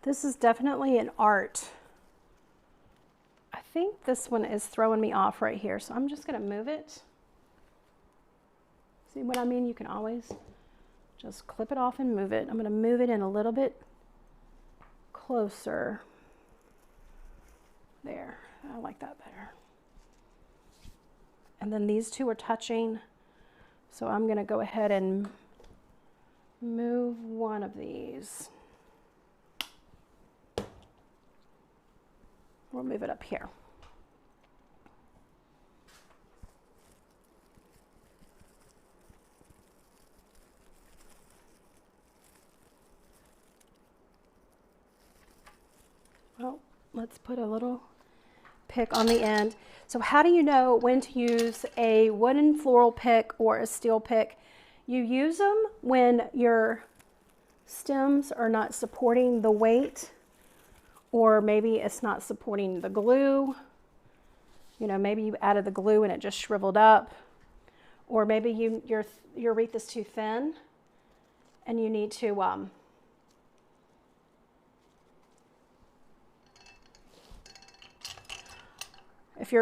This is definitely an art. I think this one is throwing me off right here, so I'm just going to move it. See what I mean? You can always just clip it off and move it. I'm going to move it in a little bit closer. There, I like that better. And then these two are touching, so I'm going to go ahead and move one of these. We'll move it up here. Well, let's put a little pick on the end. So how do you know when to use a wooden floral pick or a steel pick? You use them when you're stems are not supporting the weight, or maybe it's not supporting the glue. You know, maybe you added the glue and it just shriveled up, or maybe your wreath is too thin and you need to if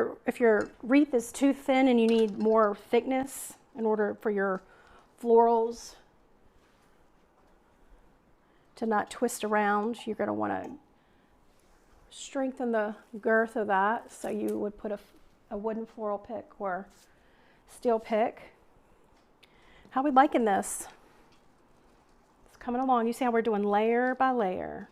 your wreath is too thin and you need more thickness in order for your florals to not twist around, you're going to want to strengthen the girth of that. So you would put a wooden floral pick or steel pick. How we liking this? It's coming along. You see how we're doing layer by layer.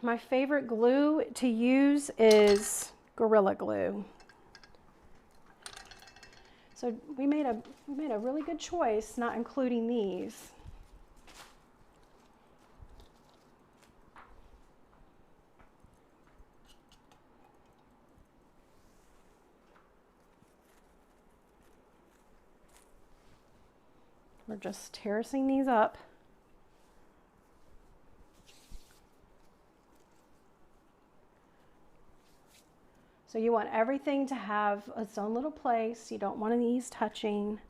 My favorite glue to use is Gorilla Glue. So we made a really good choice not including these. We're just terracing these up. So you want everything to have its own little place. You don't want these touching.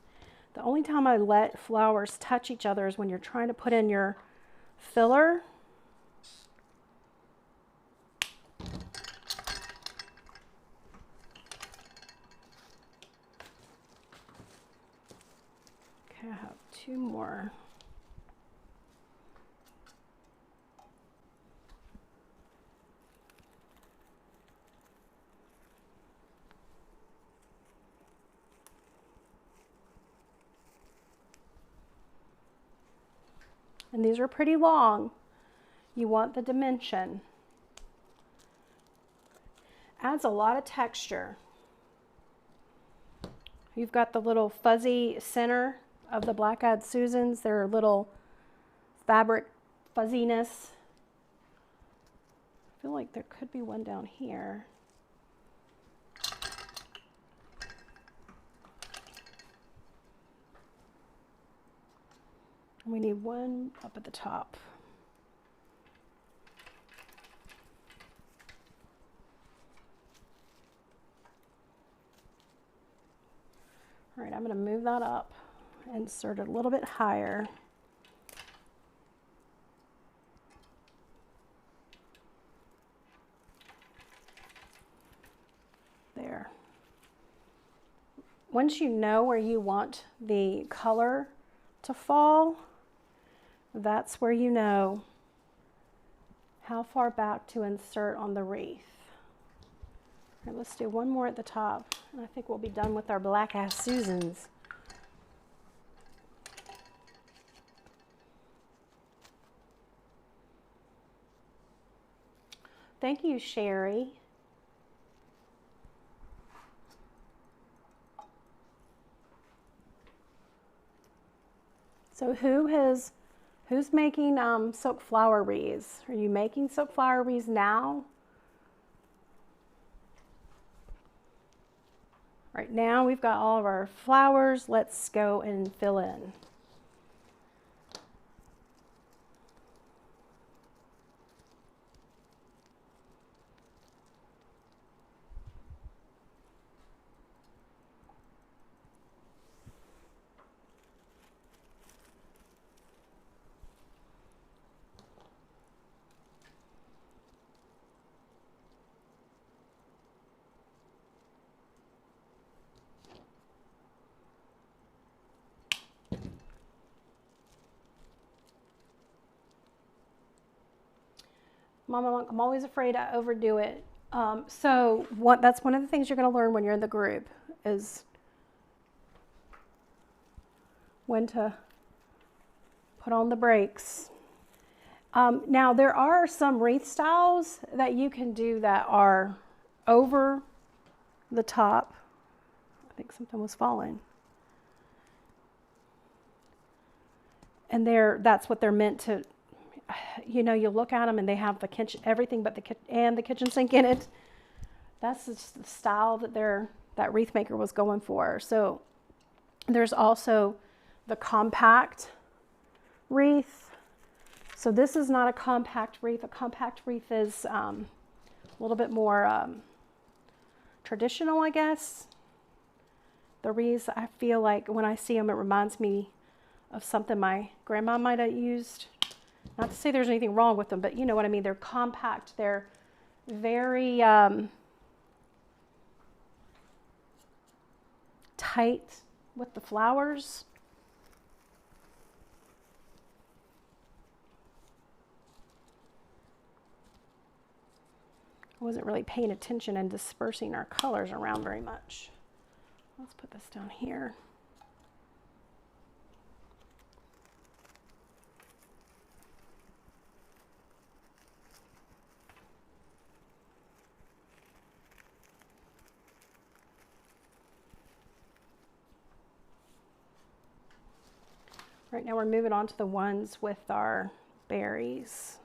The only time I let flowers touch each other is when you're trying to put in your filler. Okay, I have two more. And these are pretty long. You want the dimension. Adds a lot of texture. You've got the little fuzzy center of the Black-Eyed Susans. Their little fabric fuzziness. I feel like there could be one down here. We need one up at the top. All right, I'm going to move that up, insert it a little bit higher. There. Once you know where you want the color to fall, that's where you know how far back to insert on the wreath. All right, let's do one more at the top, and I think we'll be done with our Black-Eyed Susans. Thank you, Sherry. So who's making silk flower wreaths? Are you making silk flower wreaths now? Right now we've got all of our flowers. Let's go and fill in. Mama Monk, I'm always afraid I overdo it. That's one of the things you're going to learn when you're in the group is when to put on the brakes. Now there are some wreath styles that you can do that are over the top. I think something was falling. And that's what they're meant to. You know, you look at them and they have the kitchen, everything but the kitchen sink in it. That's the style that wreath maker was going for. So there's also the compact wreath. So this is not a compact wreath. A compact wreath is a little bit more traditional, I guess. The wreaths, I feel like when I see them, it reminds me of something my grandma might have used. Not to say there's anything wrong with them, but you know what I mean. They're compact. They're very tight with the flowers. I wasn't really paying attention and dispersing our colors around very much. Let's put this down here. Right now we're moving on to the ones with our berries.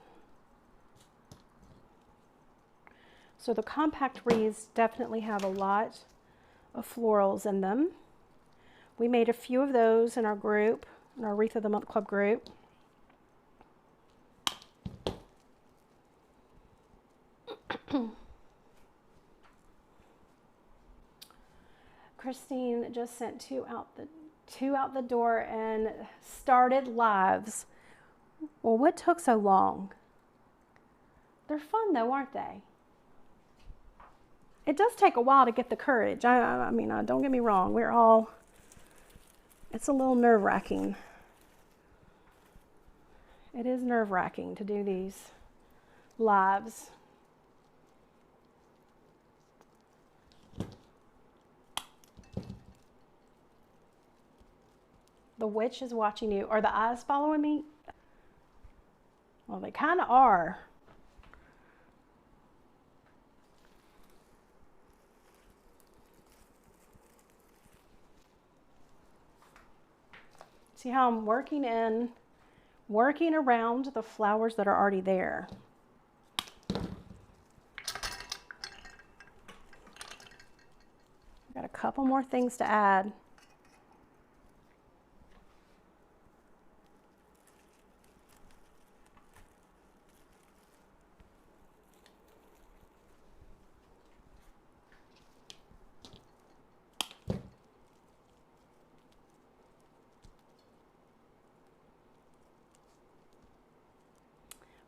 So the compact wreaths definitely have a lot of florals in them. We made a few of those in our group, in our Wreath of the Month Club group. Christine just sent two out the door and started lives. Well, what took so long? They're fun though, aren't they? It does take a while to get the courage. I mean, don't get me wrong. It's a little nerve-wracking. It is nerve-wracking to do these lives. The witch is watching you. Are the eyes following me? Well, they kind of are. See how I'm working around the flowers that are already there. Got a couple more things to add.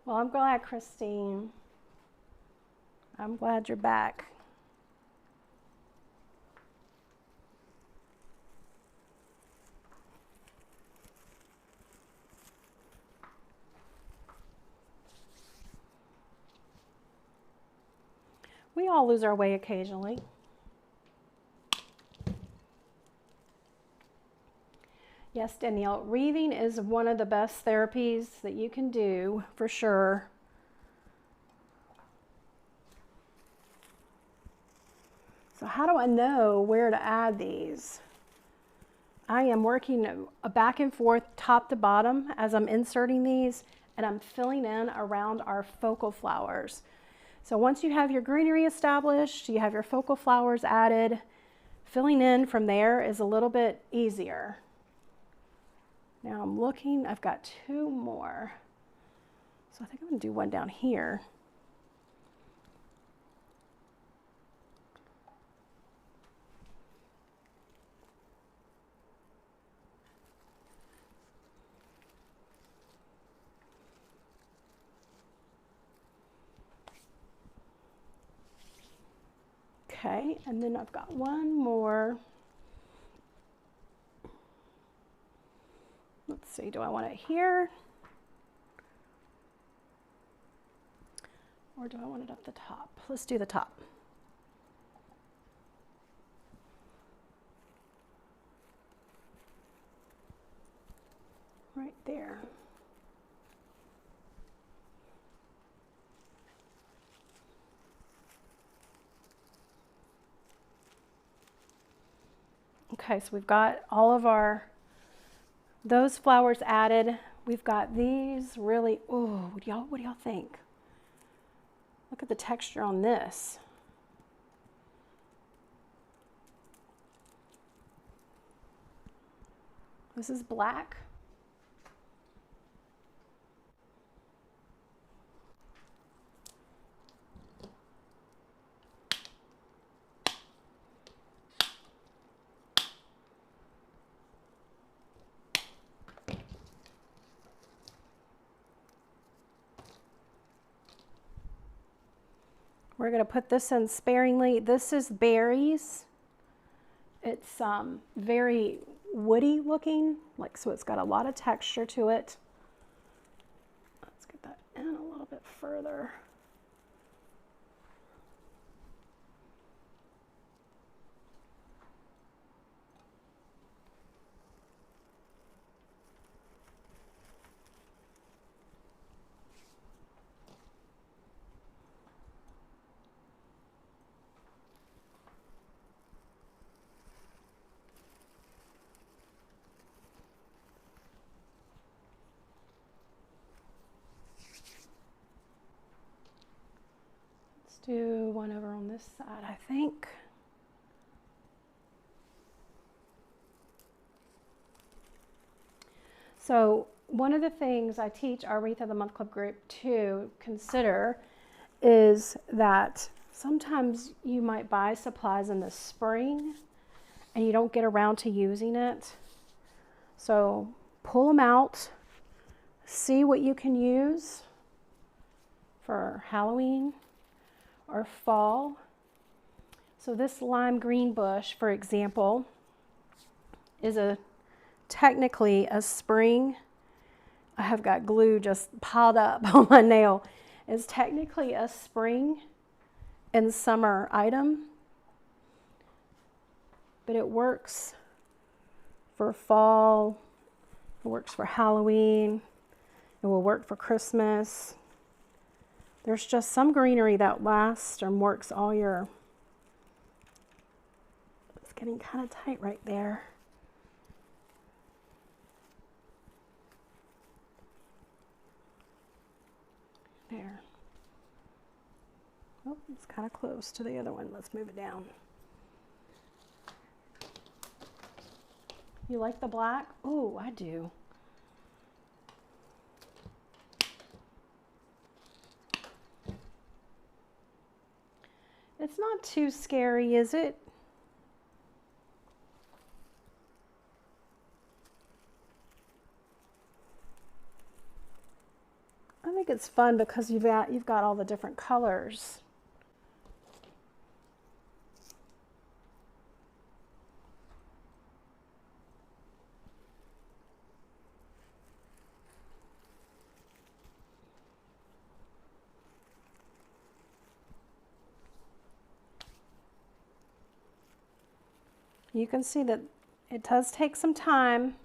Well, I'm glad, Christine. I'm glad you're back. We all lose our way occasionally. Yes, Danielle, wreathing is one of the best therapies that you can do, for sure. So how do I know where to add these? I am working back and forth, top to bottom, as I'm inserting these, and I'm filling in around our focal flowers. So once you have your greenery established, you have your focal flowers added, filling in from there is a little bit easier. Now I'm looking, I've got two more. So I think I'm gonna do one down here. Okay, and then I've got one more. Let's see, do I want it here? Or do I want it up the top? Let's do the top. Right there. Okay, so we've got all of those flowers added. We've got these really, oh, what do y'all think? Look at the texture on this. This is black. We're going to put this in sparingly. This is berries. It's very woody looking, like, so it's got a lot of texture to it. Let's get that in a little bit further. Do one over on this side, I think. So one of the things I teach our Wreath of the Month Club group to consider is that sometimes you might buy supplies in the spring and you don't get around to using it. So pull them out, see what you can use for Halloween or fall. So this lime green bush, for example, is technically a spring. I have got glue just piled up on my nail. It's technically a spring and summer item, but it works for fall, it works for Halloween, it will work for Christmas. There's just some greenery that lasts and works all year. It's getting kind of tight right there. There. Oh, it's kind of close to the other one. Let's move it down. You like the black? Oh, I do. It's not too scary, is it? I think it's fun because you've got all the different colors. You can see that it does take some time.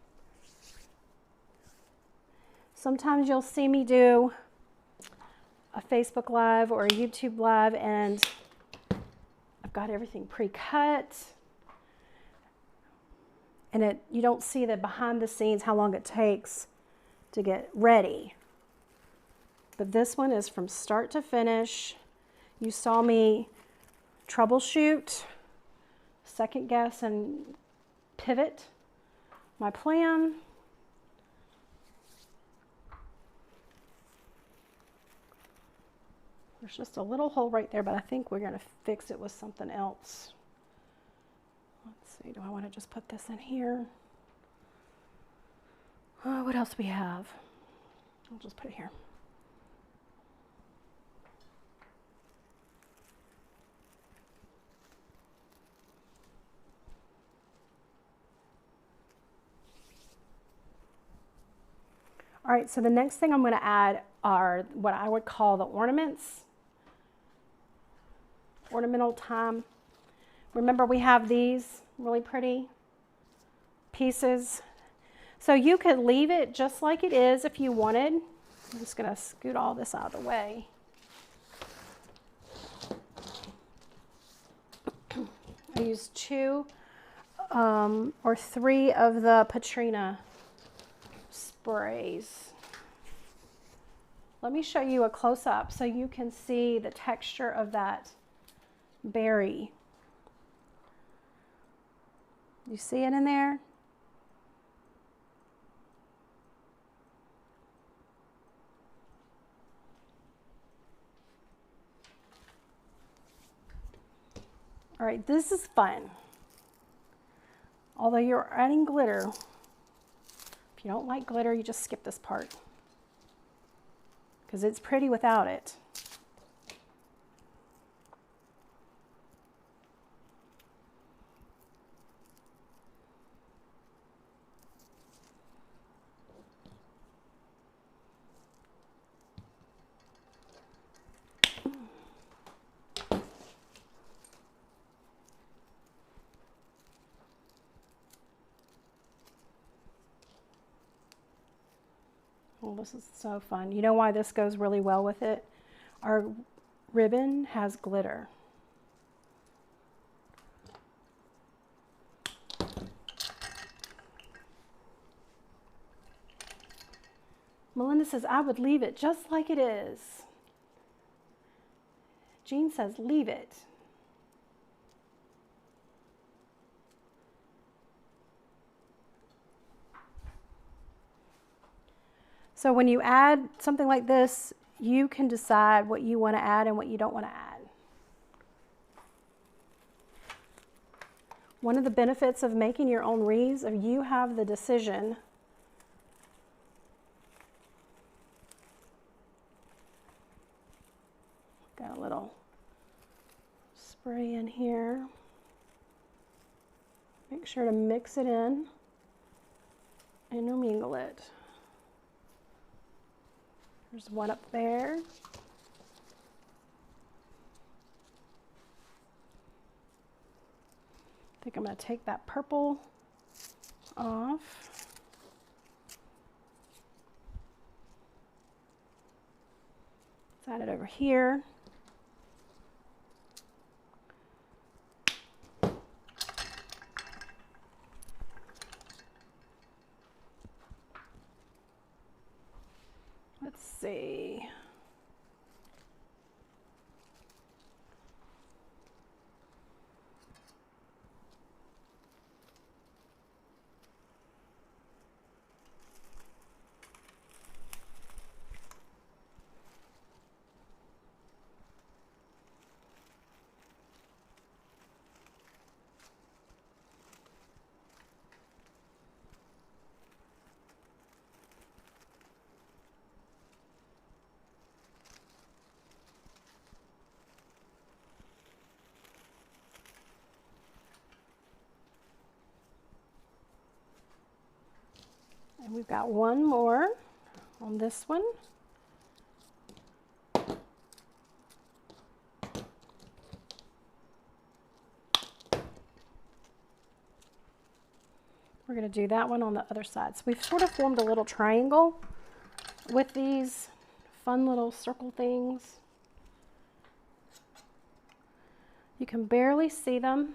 Sometimes you'll see me do a Facebook Live or a YouTube Live and I've got everything pre-cut. And you don't see the behind the scenes, how long it takes to get ready. But this one is from start to finish. You saw me troubleshoot, second guess, and pivot my plan. There's just a little hole right there, but I think we're going to fix it with something else. Let's see, do I want to just put this in here? What else do we have? I'll just put it here. All right, so the next thing I'm going to add are what I would call the ornaments. Ornamental time. Remember, we have these really pretty pieces. So you could leave it just like it is if you wanted. I'm just going to scoot all this out of the way. I used 2 or 3 of the Patrina sprays. Let me show you a close-up so you can see the texture of that berry. You see it in there? All right, this is fun. Although you're adding glitter, if you don't like glitter, you just skip this part because it's pretty without it. Oh, this is so fun. You know why this goes really well with it? Our ribbon has glitter. Melinda says, I would leave it just like it is. Jean says, leave it. So when you add something like this, you can decide what you want to add and what you don't want to add. One of the benefits of making your own wreaths is you have the decision got a little spray in here. Make sure to mix it in, intermingle it. There's one up there. I think I'm going to take that purple off. Let's add it over here. Let's see. And we've got one more on this one. We're going to do that one on the other side. So we've sort of formed a little triangle with these fun little circle things. You can barely see them,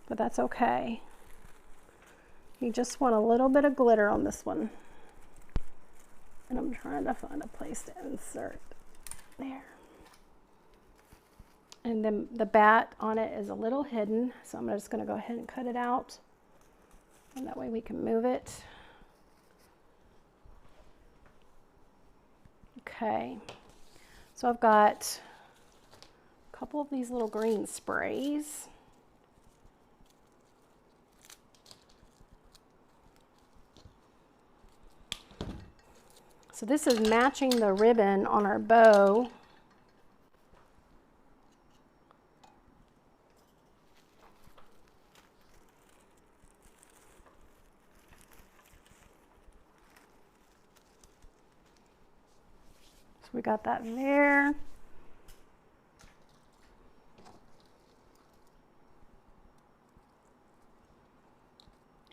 but that's okay. You just want a little bit of glitter on this one. And I'm trying to find a place to insert. There. And then the bat on it is a little hidden, so I'm just going to go ahead and cut it out. And that way we can move it. Okay. So I've got a couple of these little green sprays. So this is matching the ribbon on our bow. So we got that there.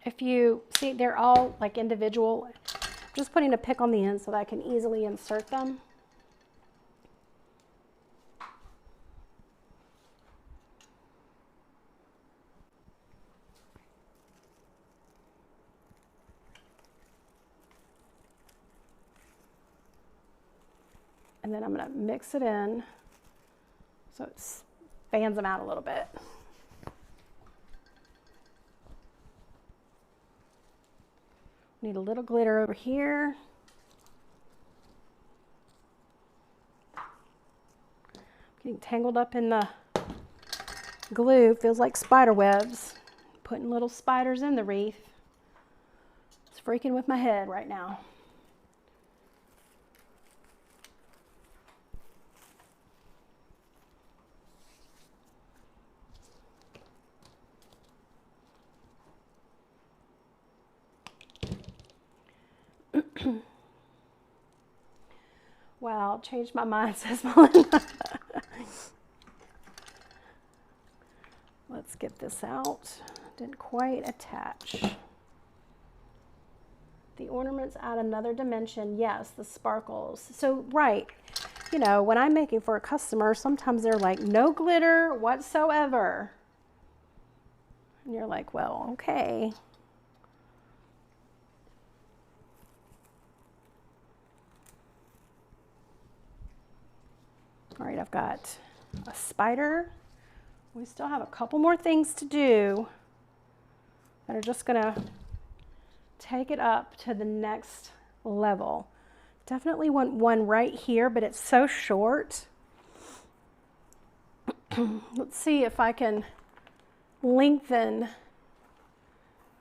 If you see, they're all like individual. Just putting a pick on the end so that I can easily insert them. And then I'm going to mix it in so it fans them out a little bit. Need a little glitter over here. Getting tangled up in the glue. Feels like spider webs. Putting little spiders in the wreath. It's freaking with my head right now. Wow, changed my mind, says Melinda. Let's get this out. Didn't quite attach. The ornaments add another dimension. Yes, the sparkles. So, right, you know, when I'm making for a customer, sometimes they're like, no glitter whatsoever. And you're like, well, okay. All right, I've got a spider. We still have a couple more things to do that are just gonna take it up to the next level. Definitely want one right here, but it's so short. Let's see if I can lengthen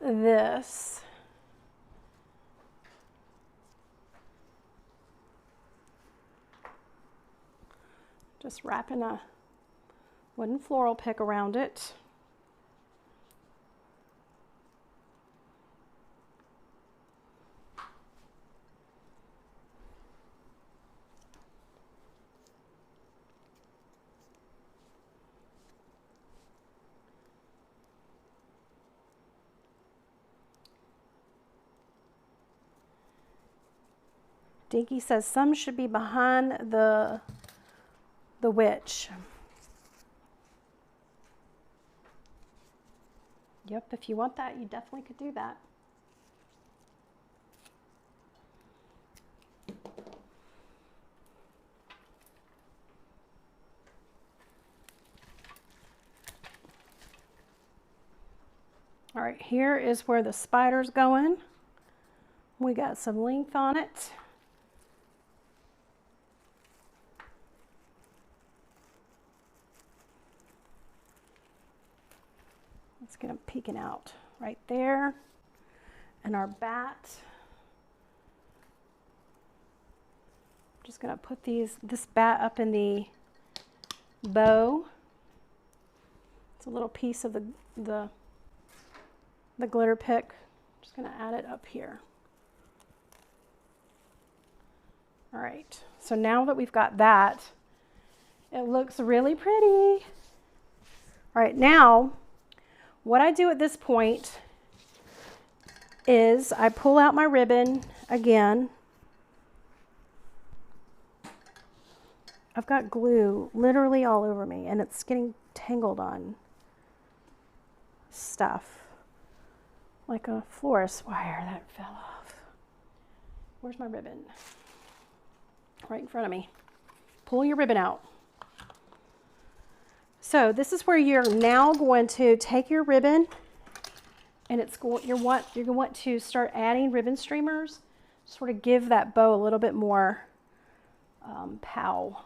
this. Just wrapping a wooden floral pick around it. Dinky says some should be behind the witch. Yep, if you want that, you definitely could do that. All right, here is where the spider's going. We got some length on it. Let's get them peeking out right there. And our bat. I'm just gonna put this bat up in the bow. It's a little piece of the glitter pick. I'm just gonna add it up here. All right, so now that we've got that, it looks really pretty. All right, now what I do at this point is I pull out my ribbon again. I've got glue literally all over me and it's getting tangled on stuff like a florist wire that fell off. Where's my ribbon? Right in front of me. Pull your ribbon out. So this is where you're now going to take your ribbon and you're going to want to start adding ribbon streamers, sort of give that bow a little bit more pow.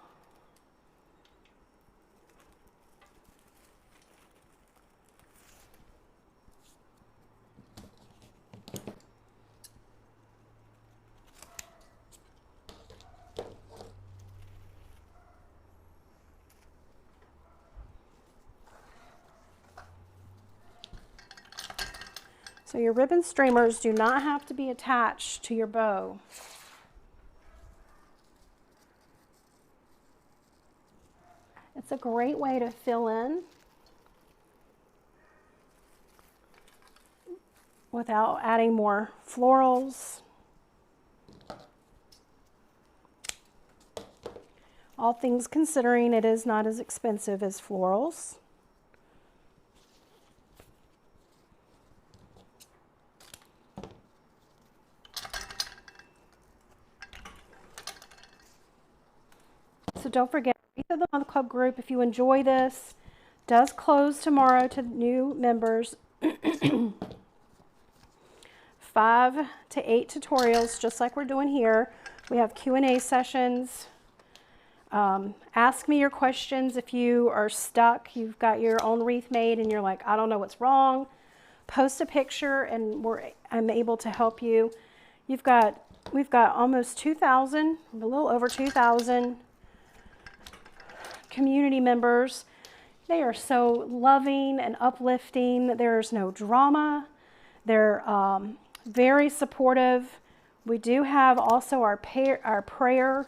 So your ribbon streamers do not have to be attached to your bow. It's a great way to fill in without adding more florals. All things considering, it is not as expensive as florals. So don't forget, Wreath of the Month Club group, if you enjoy this, does close tomorrow to new members. 5 to 8 tutorials, just like we're doing here. We have Q&A sessions. Ask me your questions if you are stuck, you've got your own wreath made and you're like, I don't know what's wrong. Post a picture and I'm able to help you. We've got almost 2,000, a little over 2,000 community members. They are so loving and uplifting. There's no drama. They're very supportive. We do have also our prayer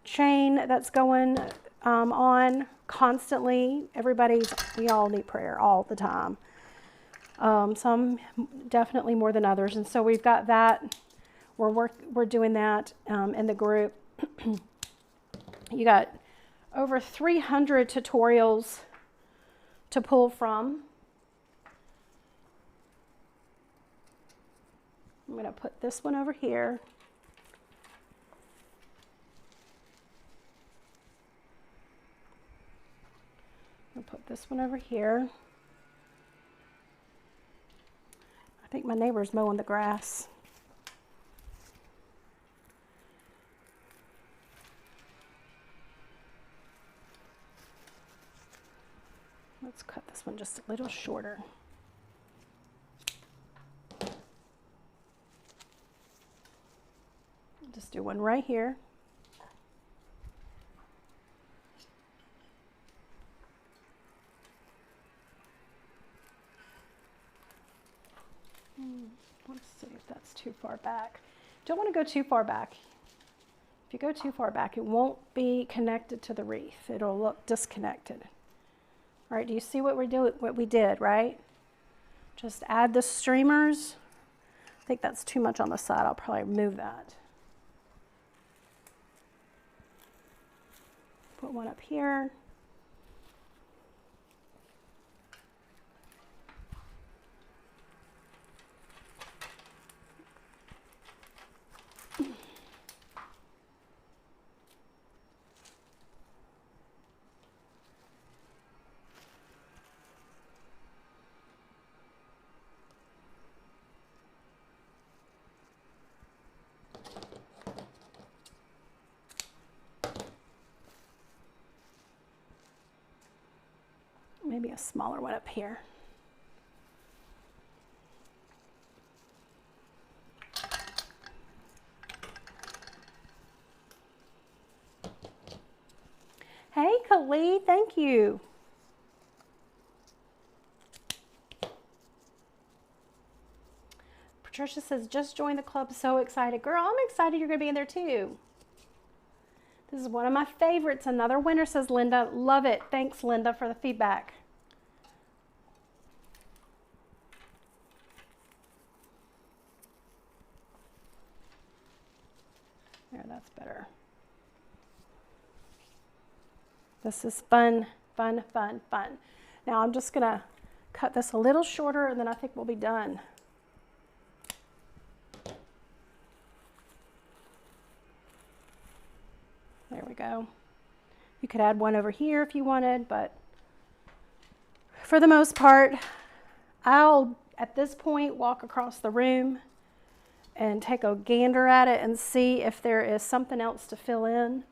chain that's going on constantly. We all need prayer all the time. Some definitely more than others. And so we've got that we're doing that in the group. You got over 300 tutorials to pull from. I'm going to put this one over here. I'll put this one over here. I think my neighbor's mowing the grass. Let's cut this one just a little shorter. Just do one right here. Let's see if that's too far back. Don't want to go too far back. If you go too far back, it won't be connected to the wreath. It'll look disconnected. All right, do you see what we did, right? Just add the streamers. I think that's too much on the side. I'll probably move that. Put one up here. Maybe a smaller one up here. Hey, Khalid, thank you. Patricia says, just joined the club, so excited. Girl, I'm excited you're going to be in there too. This is one of my favorites. Another winner, says Linda. Love it. Thanks, Linda, for the feedback. There, that's better. This is fun, fun, fun, fun. Now I'm just going to cut this a little shorter and then I think we'll be done. There we go. You could add one over here if you wanted, but for the most part, I'll, at this point, walk across the room and take a gander at it and see if there is something else to fill in.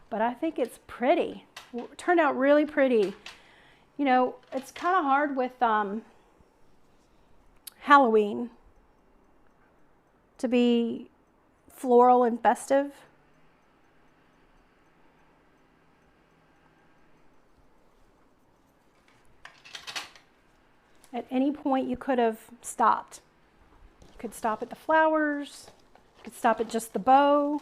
But I think it's pretty. It turned out really pretty. You know, it's kind of hard with Halloween to be floral and festive. At any point you could have stopped. You could stop at the flowers. You could stop at just the bow.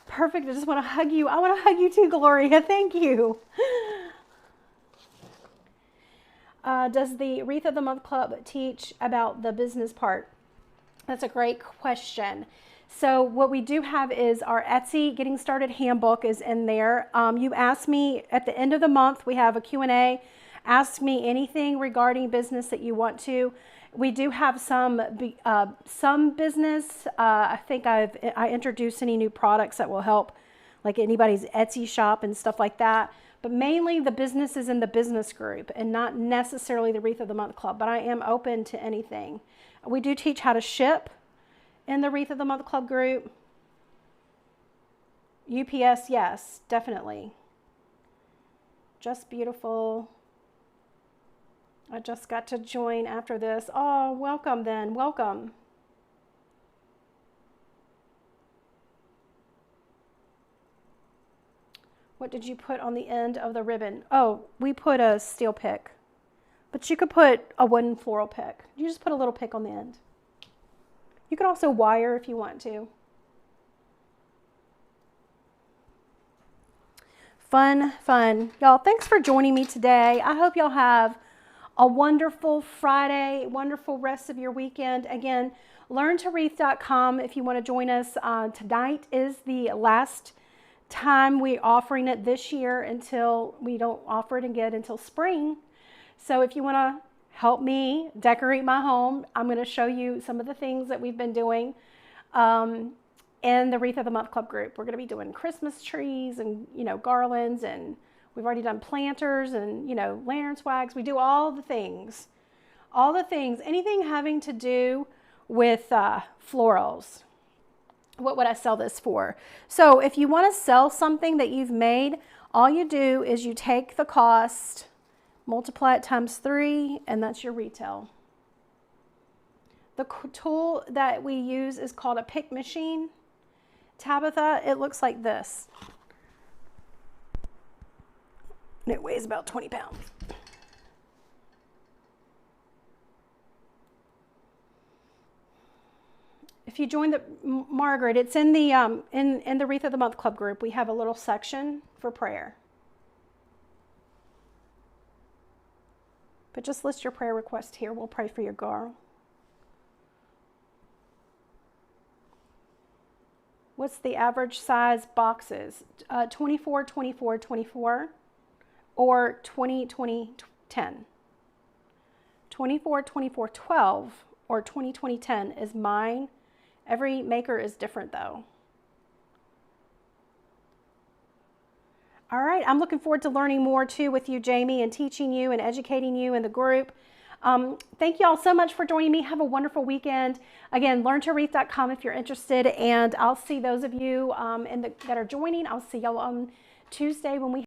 Perfect. I just want to hug you. I want to hug you too, Gloria. Thank you. Does the Wreath of the Month Club teach about the business part? That's a great question. So what we do have is our Etsy Getting Started Handbook is in there. You asked me at the end of the month, we have a Q&A. Ask me anything regarding business that you want to. We do have some business. I think I introduced any new products that will help, like anybody's Etsy shop and stuff like that. But mainly the business is in the business group and not necessarily the Wreath of the Month Club, but I am open to anything. We do teach how to ship in the Wreath of the Month Club group. UPS, yes, definitely. Just beautiful. I just got to join after this. Oh, welcome then, welcome. What did you put on the end of the ribbon? Oh, we put a steel pick, but you could put a wooden floral pick. You just put a little pick on the end. You could also wire if you want to. Fun, fun. Y'all, thanks for joining me today. I hope y'all have a wonderful Friday, wonderful rest of your weekend. Again, learntowreath.com if you want to join us. Tonight is the last time we're offering it this year until we don't offer it again until spring. So if you want to help me decorate my home, I'm going to show you some of the things that we've been doing in the Wreath of the Month Club group. We're going to be doing Christmas trees and, garlands, and we've already done planters and, lantern swags. We do all the things, anything having to do with florals. What would I sell this for? So if you want to sell something that you've made, all you do is you take the cost, multiply it times 3, and that's your retail. The tool that we use is called a pick machine. Tabitha, it looks like this. And it weighs about 20 pounds. If you join the Margaret, it's in the in the Wreath of the Month Club group. We have a little section for prayer. But just list your prayer request here. We'll pray for your girl. What's the average size boxes? 24, 24, 24, or 20, 20, 10. 24, 24, 12, or 20, 20, 10 is mine. Every maker is different though. All right, I'm looking forward to learning more too with you, Jamie, and teaching you and educating you in the group. Thank you all so much for joining me. Have a wonderful weekend. Again, learntowreath.com if you're interested, and I'll see those of you that are joining. I'll see y'all on Tuesday when we